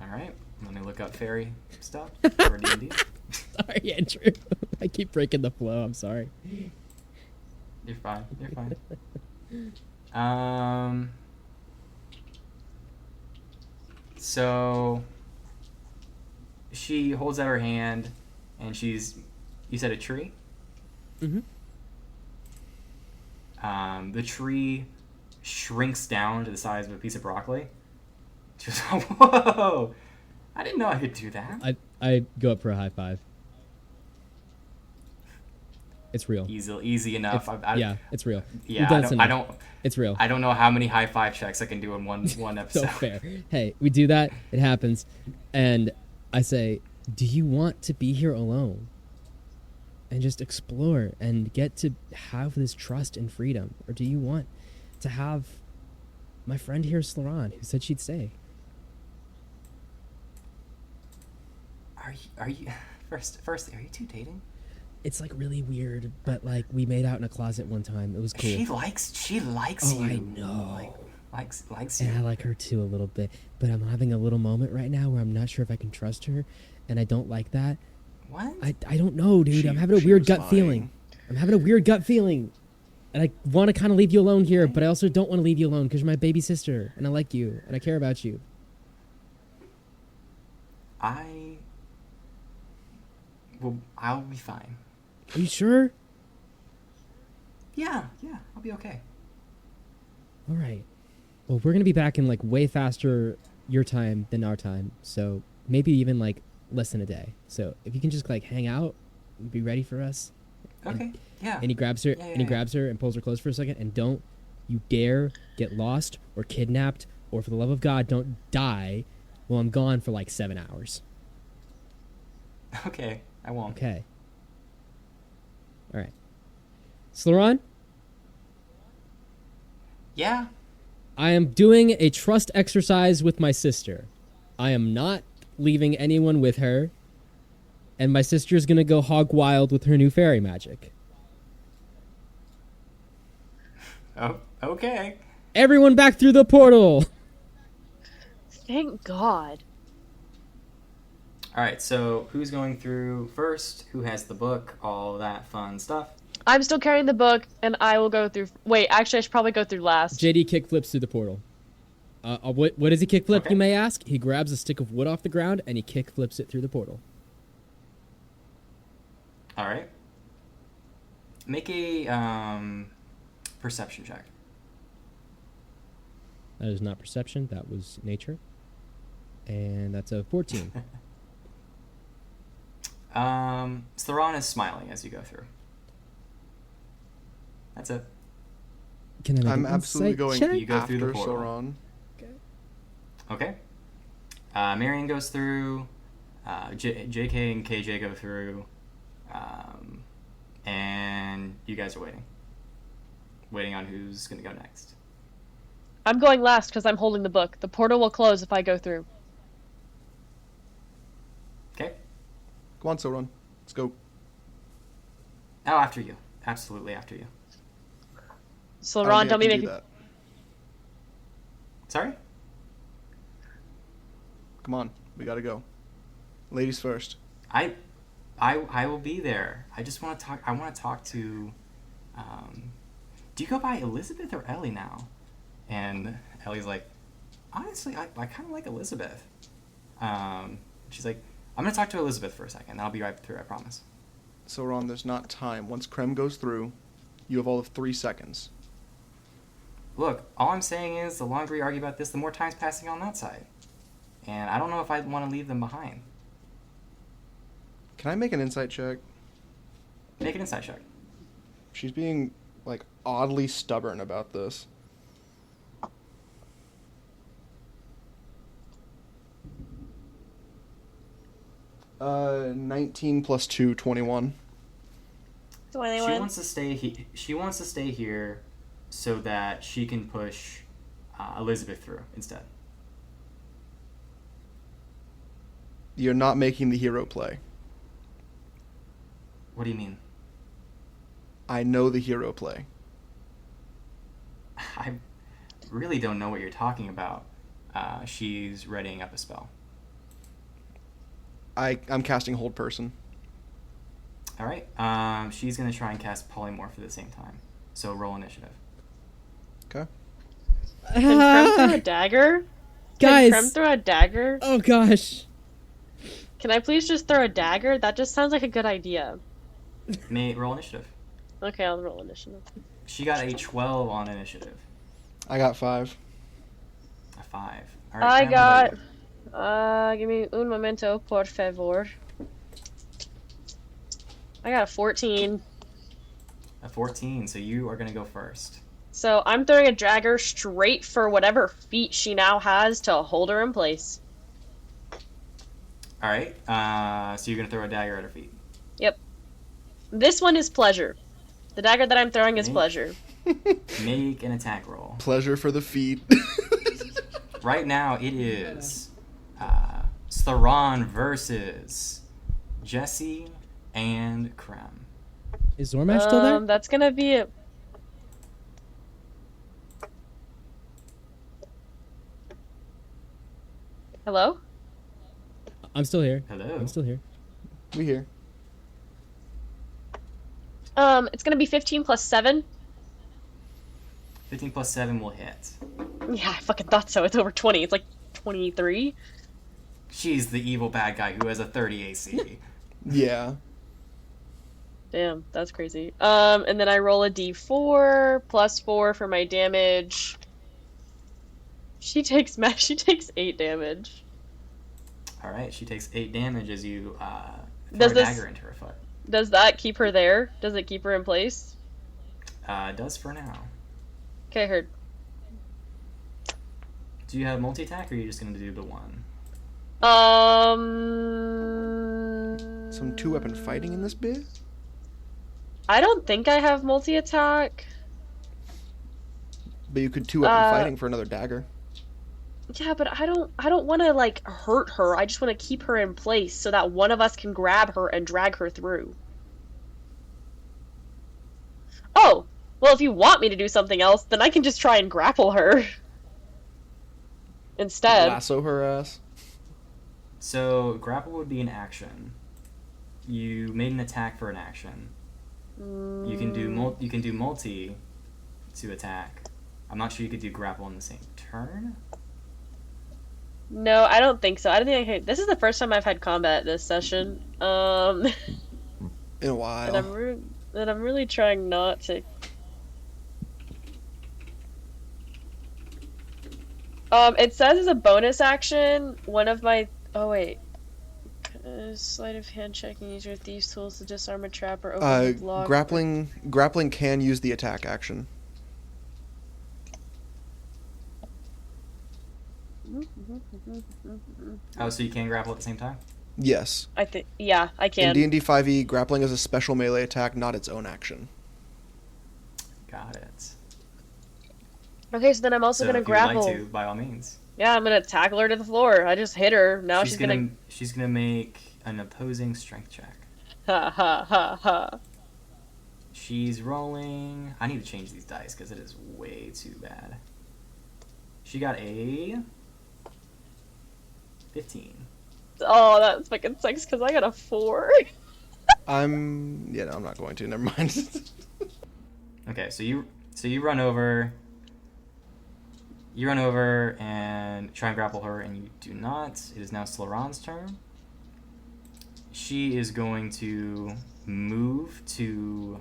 All right, let me look up fairy stuff for D&D. Sorry, Andrew. I keep breaking the flow, I'm sorry. You're fine. So she holds out her hand, and you said a tree? The tree shrinks down to the size of a piece of broccoli. Just, whoa! I didn't know I could do that. I go up for a high five. It's real. Easy enough. Yeah, it's real. Yeah, It's real. I don't know how many high five checks I can do in one episode. So fair. Hey, we do that. It happens. And I say, do you want to be here alone? And just explore and get to have this trust and freedom? Or do you want to have my friend here, Sloran, who said she'd stay? Are you first? Are you two dating? It's like really weird, but like we made out in a closet one time. It was cool. She likes you. Oh, I know. Likes you. And I like her too a little bit, but I'm having a little moment right now where I'm not sure if I can trust her, and I don't like that. What? I don't know, dude. I'm having a weird gut feeling. And I want to kind of leave you alone here, but I also don't want to leave you alone because you're my baby sister, and I like you, and I care about you. I'll be fine. Are you sure? Yeah, I'll be okay. All right. Well, we're going to be back in like way faster your time than our time, so maybe even like less than a day. So if you can just like hang out and be ready for us. Okay. Yeah. And he grabs her grabs her and pulls her close for a second, and don't you dare get lost or kidnapped, or for the love of God, don't die while I'm gone for like 7 hours. Okay, I won't. Okay. All right. Sloran? Yeah? I am doing a trust exercise with my sister. I am not leaving anyone with her, and my sister's gonna go hog wild with her new fairy magic. Oh, okay. Everyone back through the portal! Thank God. All right, so who's going through first? Who has the book? All that fun stuff. I'm still carrying the book, and I will go through... Wait, actually, I should probably go through last. JD kickflips through the portal. What does he kickflip, Okay. you may ask? He grabs a stick of wood off the ground, and he kickflips it through the portal. All right. Make a perception check. That is not perception, that was nature. And that's a 14. Sloran is smiling as you go through. That's it. Can I make I'm an absolutely insight going check? You go through the after portal. Sauron. Okay. Marion goes through. JK and KJ go through. And you guys are waiting. Waiting on who's going to go next. I'm going last because I'm holding the book. The portal will close if I go through. Okay. Come on, Sauron. Let's go. Oh, after you. Absolutely after you. So Ron, don't be making... Sorry? Come on, we gotta go. Ladies first. I will be there. I just want to talk. I want to talk to. Do you go by Elizabeth or Ellie now? And Ellie's like, honestly, I kind of like Elizabeth. She's like, I'm gonna talk to Elizabeth for a second. I'll be right through. I promise. So Ron, there's not time. Once Creme goes through, you have all of 3 seconds. Look, all I'm saying is, the longer we argue about this, the more time's passing on that side, and I don't know if I want to leave them behind. Can I make an insight check? Make an insight check. She's being, like, oddly stubborn about this. Uh, 19 plus 2, 21. 21. She wants to stay. She wants to stay here, so that she can push Elizabeth through instead. You're not making the hero play. What do you mean? I know the hero play. I really don't know what you're talking about. She's readying up a spell. I'm casting Hold Person. All right. She's gonna try and cast Polymorph at the same time. So roll initiative. Okay. Can Creme throw a dagger? Can Guys. Creme throw a dagger? Oh gosh. Can I please just throw a dagger? That just sounds like a good idea. May roll initiative. Okay, I'll roll initiative. She got a 12 on initiative. I got 5. A 5. All I Creme, how about got. you? Give me un momento, por favor. I got a 14. A 14. So you are gonna go first. So I'm throwing a dagger straight for whatever feat she now has to hold her in place. All right. So you're gonna throw a dagger at her feet. Yep. This one is pleasure. The dagger that I'm throwing is Make- pleasure. Make an attack roll. Pleasure for the feet. Right now it is Theron versus Jesse and Creme. Is Zormash still there? That's gonna be a... Hello? I'm still here. Hello. I'm still here. We here. It's gonna be 15 plus 7. 15 plus 7 will hit. Yeah, I fucking thought so. It's over 20. It's like 23. She's the evil bad guy who has a 30 AC. Yeah. Damn, that's crazy. And then I roll a d4 plus 4 for my damage. She takes 8 damage. Alright, she takes 8 damage as you throw Does a this- dagger into her foot. Does that keep her there? Does it keep her in place? Does for now. Okay, heard. Do you have multi-attack or are you just going to do the one? Some 2-weapon fighting in this bit? I don't think I have multi-attack. But you could 2-weapon fighting for another dagger. Yeah, but I don't want to like hurt her. I just want to keep her in place so that one of us can grab her and drag her through. Oh, well, if you want me to do something else, then I can just try and grapple her. Instead. Lasso her ass. So, grapple would be an action. You made an attack for an action. You can do multi to attack. I'm not sure you could do grapple in the same turn. No, I don't think so. I don't think I can. This is the first time I've had combat this session. In a And while. I'm really trying not to. It says as a bonus action, one of my. Oh wait. Sleight of hand checking. Use your thieves' tools to disarm a trap or open a block. Grappling can use the attack action. Oh, so you can grapple at the same time? Yes. I think. Yeah, I In can. D&D 5e, grappling is a special melee attack, not its own action. Got it. Okay, so then I'm also So gonna if you would grapple. like to, by all means. Yeah, I'm gonna tackle her to the floor. I just hit her. Now she's gonna. She's gonna make an opposing strength check. Ha ha ha ha. She's rolling. I need to change these dice because it is way too bad. She got a 15. Oh, that fucking sucks because I got a 4. Yeah, no, I'm not going to. Never mind. Okay, so you run over. You run over and try and grapple her, and you do not. It is now Slaron's turn. She is going to move to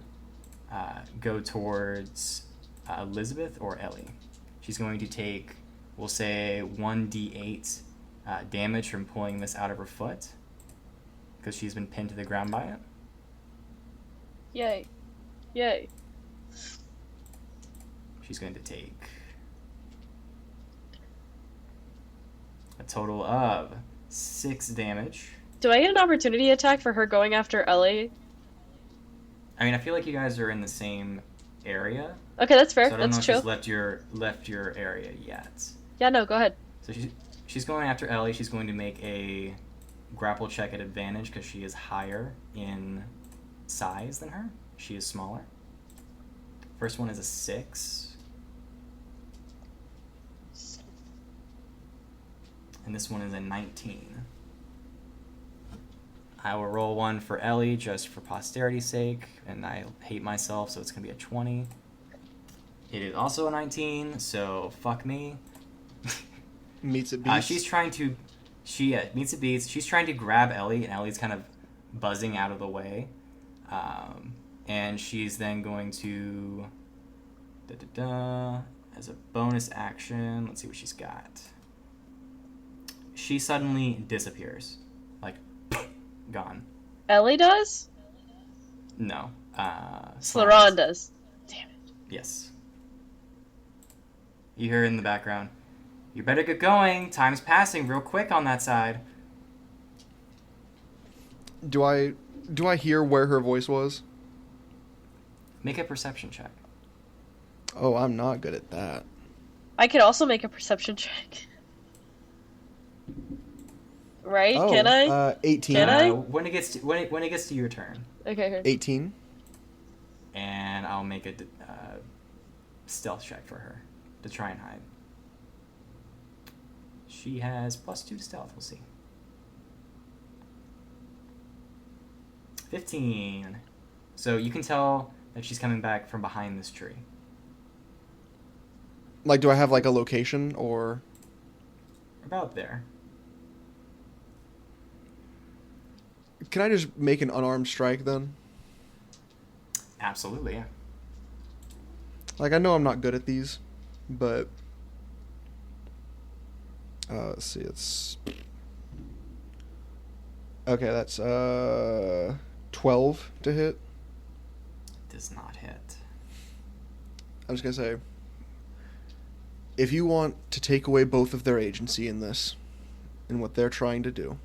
go towards Elizabeth or Ellie. She's going to take, we'll say, 1d8 damage from pulling this out of her foot because she's been pinned to the ground by it. Yay. Yay. She's going to take a total of 6 damage. Do I get an opportunity attack for her going after Ellie? I mean, I feel like you guys are in the same area. Okay, that's fair. So I don't That's know true. if she's left your area yet. Yeah, no, go ahead. So she's going after Ellie. She's going to make a grapple check at advantage because she is higher in size than her. She is smaller. First one is a 6. And this one is a 19. I will roll one for Ellie just for posterity's sake, and I hate myself, so it's going to be a 20. It is also a 19, so fuck me. Meets it beats. She's trying to... meets it beats. She's trying to grab Ellie, and Ellie's kind of buzzing out of the way. And she's then going to... as a bonus action, let's see what she's got. She suddenly disappears. Like, gone. Ellie does? No. Slaron does. Damn it. Yes. You hear in the background, you better get going. Time's passing real quick on that side. Do I hear where her voice was? Make a perception check. Oh, I'm not good at that. I could also make a perception check. Right? Oh, Can I? 18. Can I? When it gets to your turn, Okay. Here. 18. and I'll make a stealth check for her to try and hide. She has +2 to stealth. We'll see. 15. So you can tell that she's coming back from behind this tree. Like, do I have, like, a location, or... About there. Can I just make an unarmed strike, then? Absolutely, yeah. Like, I know I'm not good at these, but... let's see, it's... Okay, that's, 12 to hit. Does not hit. I'm just gonna say... If you want to take away both of their agency in this, and what they're trying to do,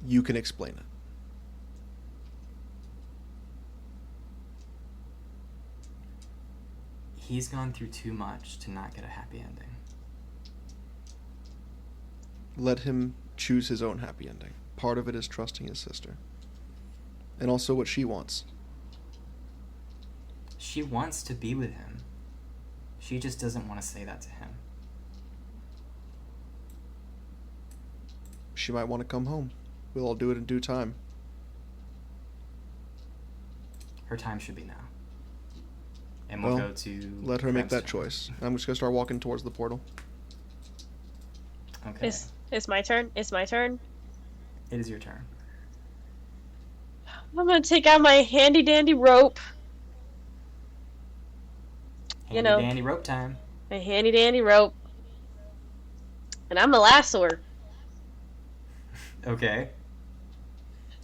you can explain it. He's gone through too much to not get a happy ending. Let him choose his own happy ending. Part of it is trusting his sister. And also what she wants. She wants to be with him. She just doesn't want to say that to him. She might want to come home. We'll all do it in due time. Her time should be now. And we'll go to... Let her make Creme's that turn. choice. I'm just gonna start walking towards the portal. Okay. It's my turn. It's my turn. It is your turn. I'm gonna take out my handy dandy rope. Handy know. dandy rope time. My handy dandy rope. And I'm a lassoer. Okay.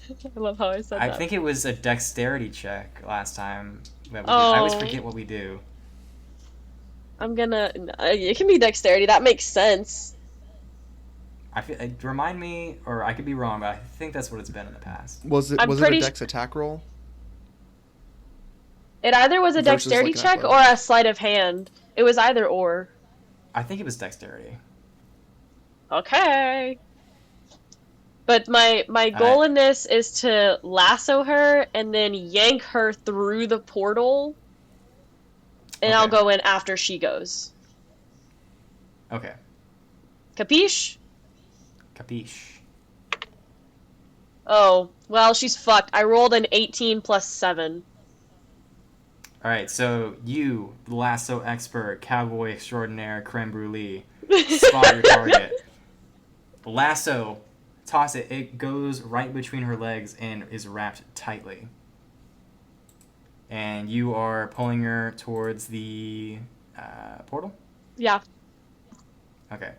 I love how I said that. I think it was a dexterity check last time. That we did. I always Oh. forget what we do. I'm gonna... It can be dexterity. That makes sense. I feel, remind me, or I could be wrong, but I think that's what it's been in the past. Was it I'm a pretty dex attack roll? It either was a Versus, dexterity like, an check or athletic. a sleight of hand. It was either or. I think it was dexterity. Okay. But my goal in this is to lasso her and then yank her through the portal And I'll go in after she goes. Okay. Capiche? Capiche. Oh, well, she's fucked. I rolled an 18 plus 7. All right, so you, the lasso expert, cowboy extraordinaire, creme brulee, spot your target. Lasso, toss it. It goes right between her legs and is wrapped tightly. And you are pulling her towards the portal? Yeah. Okay.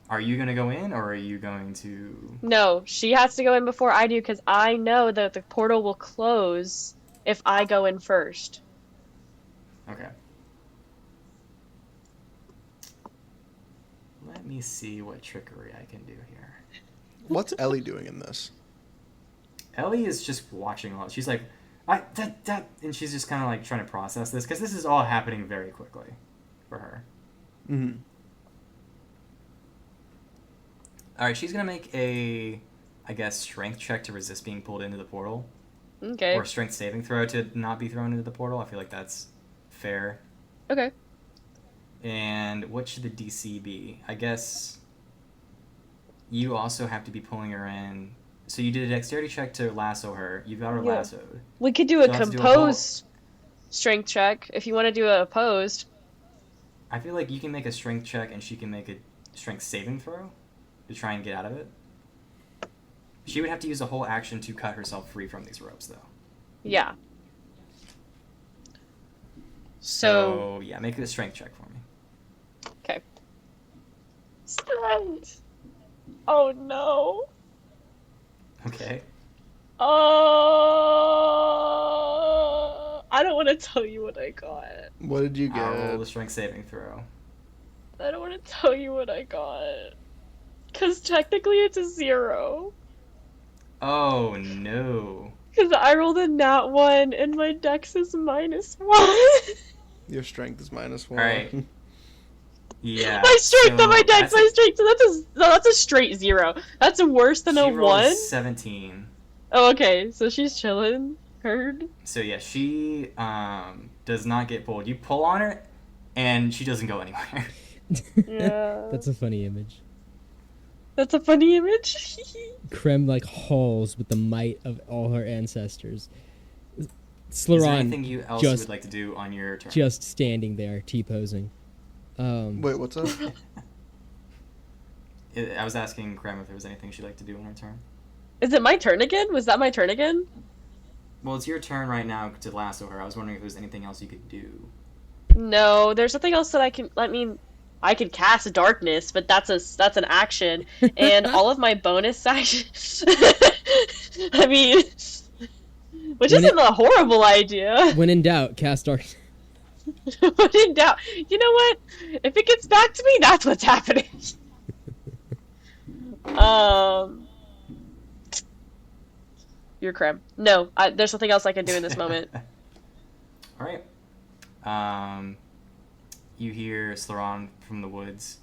Are you going to go in, or are you going to... No, she has to go in before I do, because I know that the portal will close if I go in first. Okay. Let me see what trickery I can do here. What's Ellie doing in this? Ellie is just watching all. She's like, and she's just kind of like trying to process this, because this is all happening very quickly for her. Mm-hmm. All right, she's gonna make a, I guess, strength check to resist being pulled into the portal. Okay. Or a strength saving throw to not be thrown into the portal. I feel like that's fair. Okay. And what should the DC be? I guess you also have to be pulling her in. So you did a dexterity check to lasso her. You've got her Yeah. lassoed. We could do a She'll have to do a composed strength check if you want to do a opposed. I feel like you can make a strength check and she can make a strength saving throw to try and get out of it. She would have to use a whole action to cut herself free from these ropes, though. Yeah. So yeah, make it a strength check for me. Okay. Strength. Oh no. Okay. I don't want to tell you what I got. What did you get? I'll roll the strength saving throw. I don't want to tell you what I got. Because technically it's a 0. Oh no. Because I rolled a nat 1 and my dex is -1. Your strength is -1. Alright. Yeah. My strength and my dex, that's my strength. So that's a straight 0. That's worse than a she rolled 1. 17. Oh, okay. So she's chilling. Heard. So yeah, she does not get pulled. You pull on her, and she doesn't go anywhere. Yeah. That's a funny image. That's a funny image. Creme like hauls with the might of all her ancestors. Is there Slaron anything else you just- would like to do on your turn? just standing there, T-posing. Wait, what's up? I was asking Creme if there was anything she'd like to do on her turn. Is it my turn again? Was that my turn again? Well, it's your turn right now to lasso her. I was wondering if there's anything else you could do. No, there's nothing else that I can. I mean, I could cast darkness, but that's an action, and all of my bonus actions. I mean, which isn't a horrible idea. When in doubt, cast dark. When in doubt, you know what? If it gets back to me, that's what's happening. You're Creme. No, there's nothing else I can do in this moment. All right. You hear Slaron from the woods.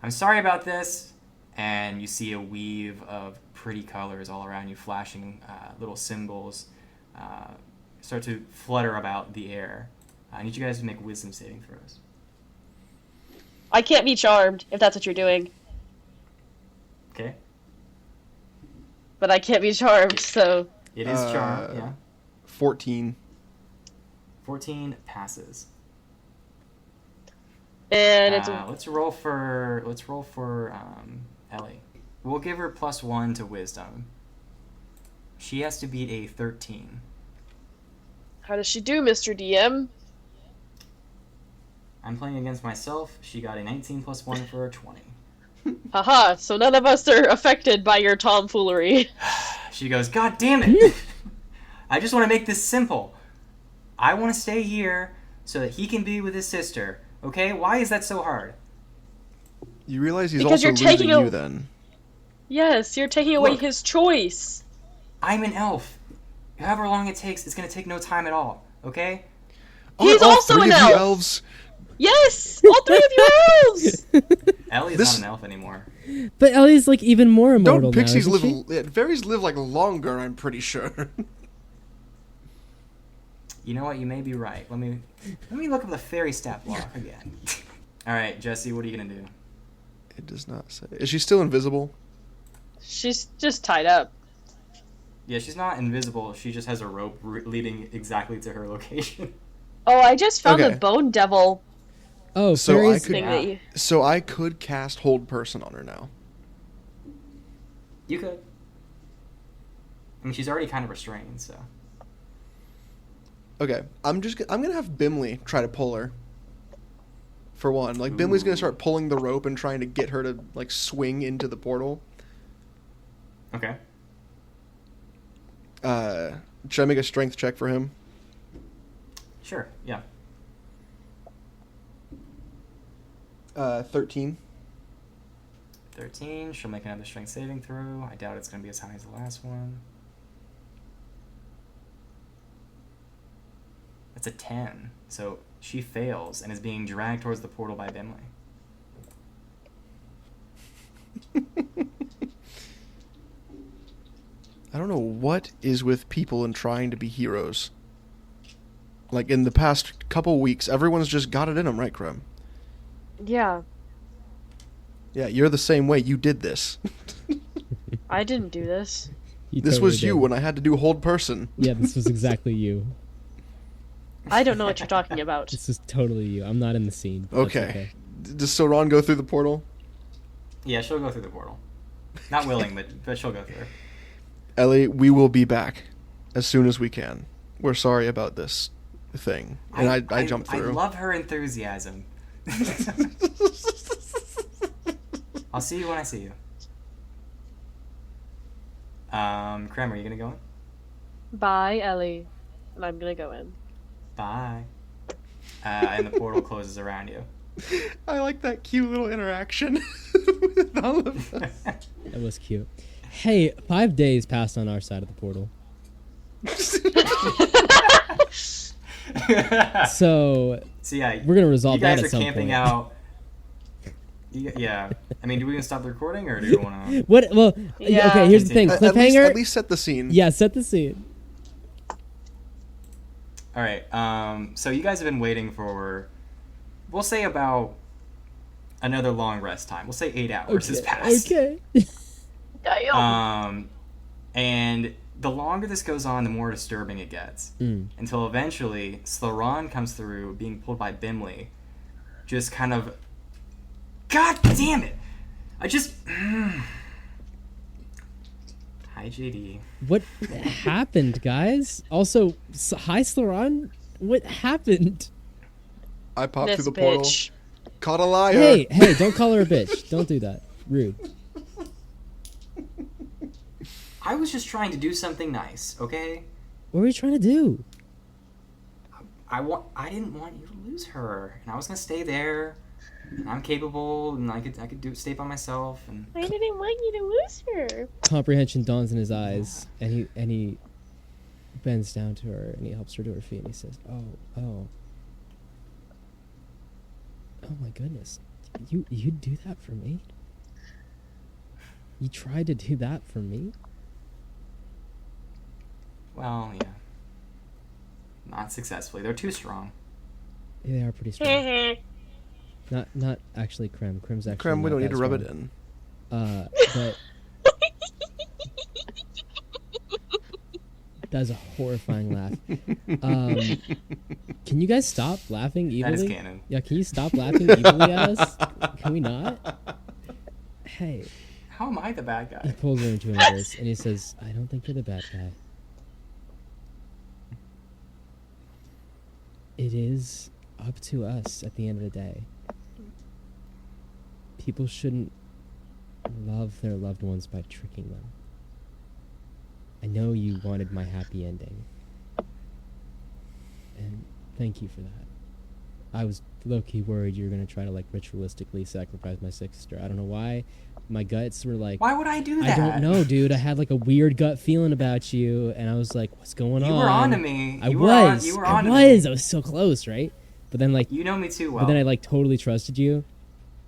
I'm sorry about this. And you see a weave of pretty colors all around you, flashing little symbols start to flutter about the air. I need you guys to make wisdom saving throws. I can't be charmed if that's what you're doing, Okay? but I can't be charmed, so It is charm, yeah. 14. 14 passes. and it's Let's roll for Ellie. We'll give her +1 to wisdom. She has to beat a 13. how does she do, Mr. DM? I'm playing against myself. She got a 19 + 1 for a 20. Haha, so none of us are affected by your tomfoolery. She goes, God damn it! I just want to make this simple. I want to stay here so that he can be with his sister. Okay? Why is that so hard? You realize he's Because also you're taking losing a- you then. Yes, you're taking away Look. his choice. I'm an elf. However long it takes, it's going to take no time at all. Okay? He's Aren't all also 3 an of you elf. elves? Yes, all 3 of you elves. Ellie's This- not an elf anymore. But Ellie's like even more immortal Don't pixies now, live? isn't she? Fairies live like longer. I'm pretty sure. You know what? You may be right. Let me look up the fairy stat block again. All right, Jesse, what are you gonna do? It does not say. Is she still invisible? She's just tied up. Yeah, she's not invisible. She just has a rope leading exactly to her location. Oh, I just found Okay. the Bone Devil Oh, So I fairies. could- thing that you. So I could cast Hold Person on her now. You could. I mean, she's already kind of restrained, so. Okay, I'm gonna have Bimly try to pull her. For one, like Bimly's gonna start pulling the rope and trying to get her to like swing into the portal. Okay. Should I make a strength check for him? Sure. Yeah. 13. 13. She'll make another strength saving throw. I doubt it's going to be as high as the last one. That's a 10. So she fails and is being dragged towards the portal by Bimly. I don't know what is with people and trying to be heroes. Like in the past couple weeks, everyone's just got it in them, right, Creme? Yeah, Yeah, you're the same way. You did this. I didn't do this. You This totally was you did. when I had to do Hold Person. Yeah, this was exactly you. I don't know what you're talking about. This is totally you. I'm not in the scene. But that's Okay. Does Sauron go through the portal? Yeah, she'll go through the portal. Not willing, but she'll go through. Ellie, we will be back as soon as we can. We're sorry about this thing. And I jumped through. I love her enthusiasm. I'll see you when I see you. Creme, are you gonna go in? Bye, Ellie. And I'm gonna go in. Bye. And the portal closes around you. I like that cute little interaction with all of us. That was cute. Hey, 5 days passed on our side of the portal. So So yeah, we're gonna resolve you guys that are at some camping point. out. Yeah, I mean, do we gonna stop the recording or do we want to? What? Well, Yeah. okay. Here's the thing. Cliffhanger. At least set the scene. Yeah, set the scene. All right. So you guys have been waiting for, we'll say about another long rest time. We'll say 8 hours has passed. Okay. And the longer this goes on, the more disturbing it gets. Until eventually, Sloran comes through, being pulled by Bimly. Just kind of, God damn it! I just. Hi, JD. What happened, guys? Also, hi, Sloran. What happened? I popped This through the portal. bitch. Caught a liar. Hey, don't call her a bitch. Don't do that. Rude. I was just trying to do something nice, okay? What were you trying to do? I didn't want you to lose her, and I was gonna stay there. And I'm capable, and I could stay by myself, and I didn't want you to lose her. Comprehension dawns in his eyes, and he bends down to her and he helps her to her feet and he says, "Oh my goodness, you'd do that for me? You tried to do that for me?" well, yeah, not successfully. They're too strong. Yeah, they are pretty strong. Not actually Creme. Creme's actually Creme, we not don't need that to rub it strong. in. But that's a horrifying laugh. Can you guys stop laughing That evilly? is canon. Yeah, can you stop laughing evilly at us? Can we not? Hey, How am I the bad he guy? pulls her into an embrace and he says, "I don't think you're the bad guy. It is up to us at the end of the day. People shouldn't love their loved ones by tricking them. I know you wanted my happy ending. And thank you for that. I was low-key worried you were going to try to, like, ritualistically sacrifice my sister. I don't know why. My guts were like, Why would I do that? I don't know, dude. I had, like, a weird gut feeling about you, and I was like, what's going on? You were on to me. I You was. were I on to was. me. I was so close, right? But then, like, You know me too well. but then I, like, totally trusted you,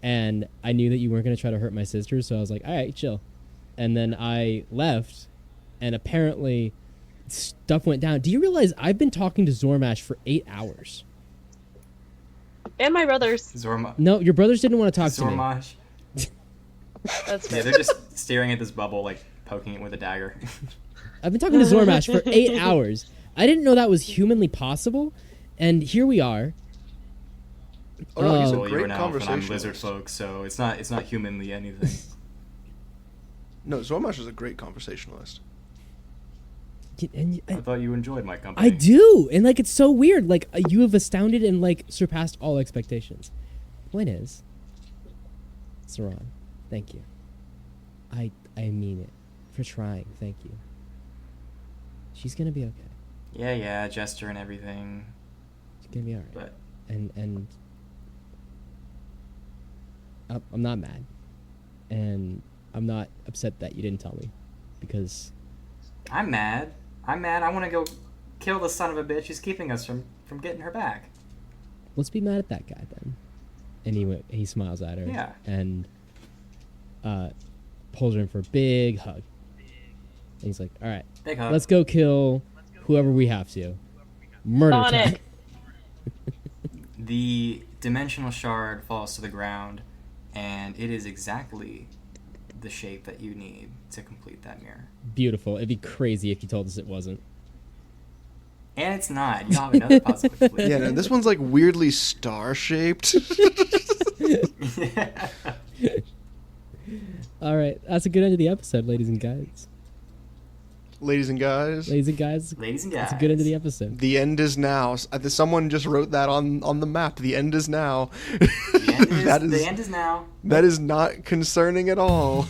and I knew that you weren't going to try to hurt my sister, so I was like, all right, chill. And then I left, and apparently stuff went down. Do you realize I've been talking to Zormash for 8 hours? And my brothers. Zorma. No, your brothers didn't want to talk to me. Zormash. That's Yeah, fair. they're just staring at this bubble, like poking it with a dagger. I've been talking to Zormash for 8 hours. I didn't know that was humanly possible, and here we are. Oh, no, he's a Oh. Well, you were great now, and I'm lizard conversationalist. folk, so it's not humanly anything. No, Zormash is a great conversationalist. And I thought you enjoyed my company. I do, and like it's so weird. Like you have astounded and like surpassed all expectations. Point is, Saran, thank you. I mean it for trying. Thank you. She's gonna be okay. Yeah, Jester and everything, She's gonna be alright. but And I'm not mad, and I'm not upset that you didn't tell me, because I'm mad. I want to go kill the son of a bitch who's keeping us from getting her back. let's be mad at that guy then. And he smiles at her. Yeah. And pulls her in for a big hug. And he's like, all right, Big hug. let's go kill whoever we have to. Murder time. Sonic. The dimensional shard falls to the ground, and it is exactly the shape that you need to complete that mirror. Beautiful. It'd be crazy if you told us it wasn't. And it's not. You have another puzzle to complete. Yeah, no, this one's like weirdly star-shaped. All right, that's a good end of the episode, ladies and guys. Ladies and guys, Ladies and guys, Ladies and guys. that's a good end of the episode. the end is now. Someone just wrote that on the map. The end is now. The end is, That the end is now. That is not concerning at all.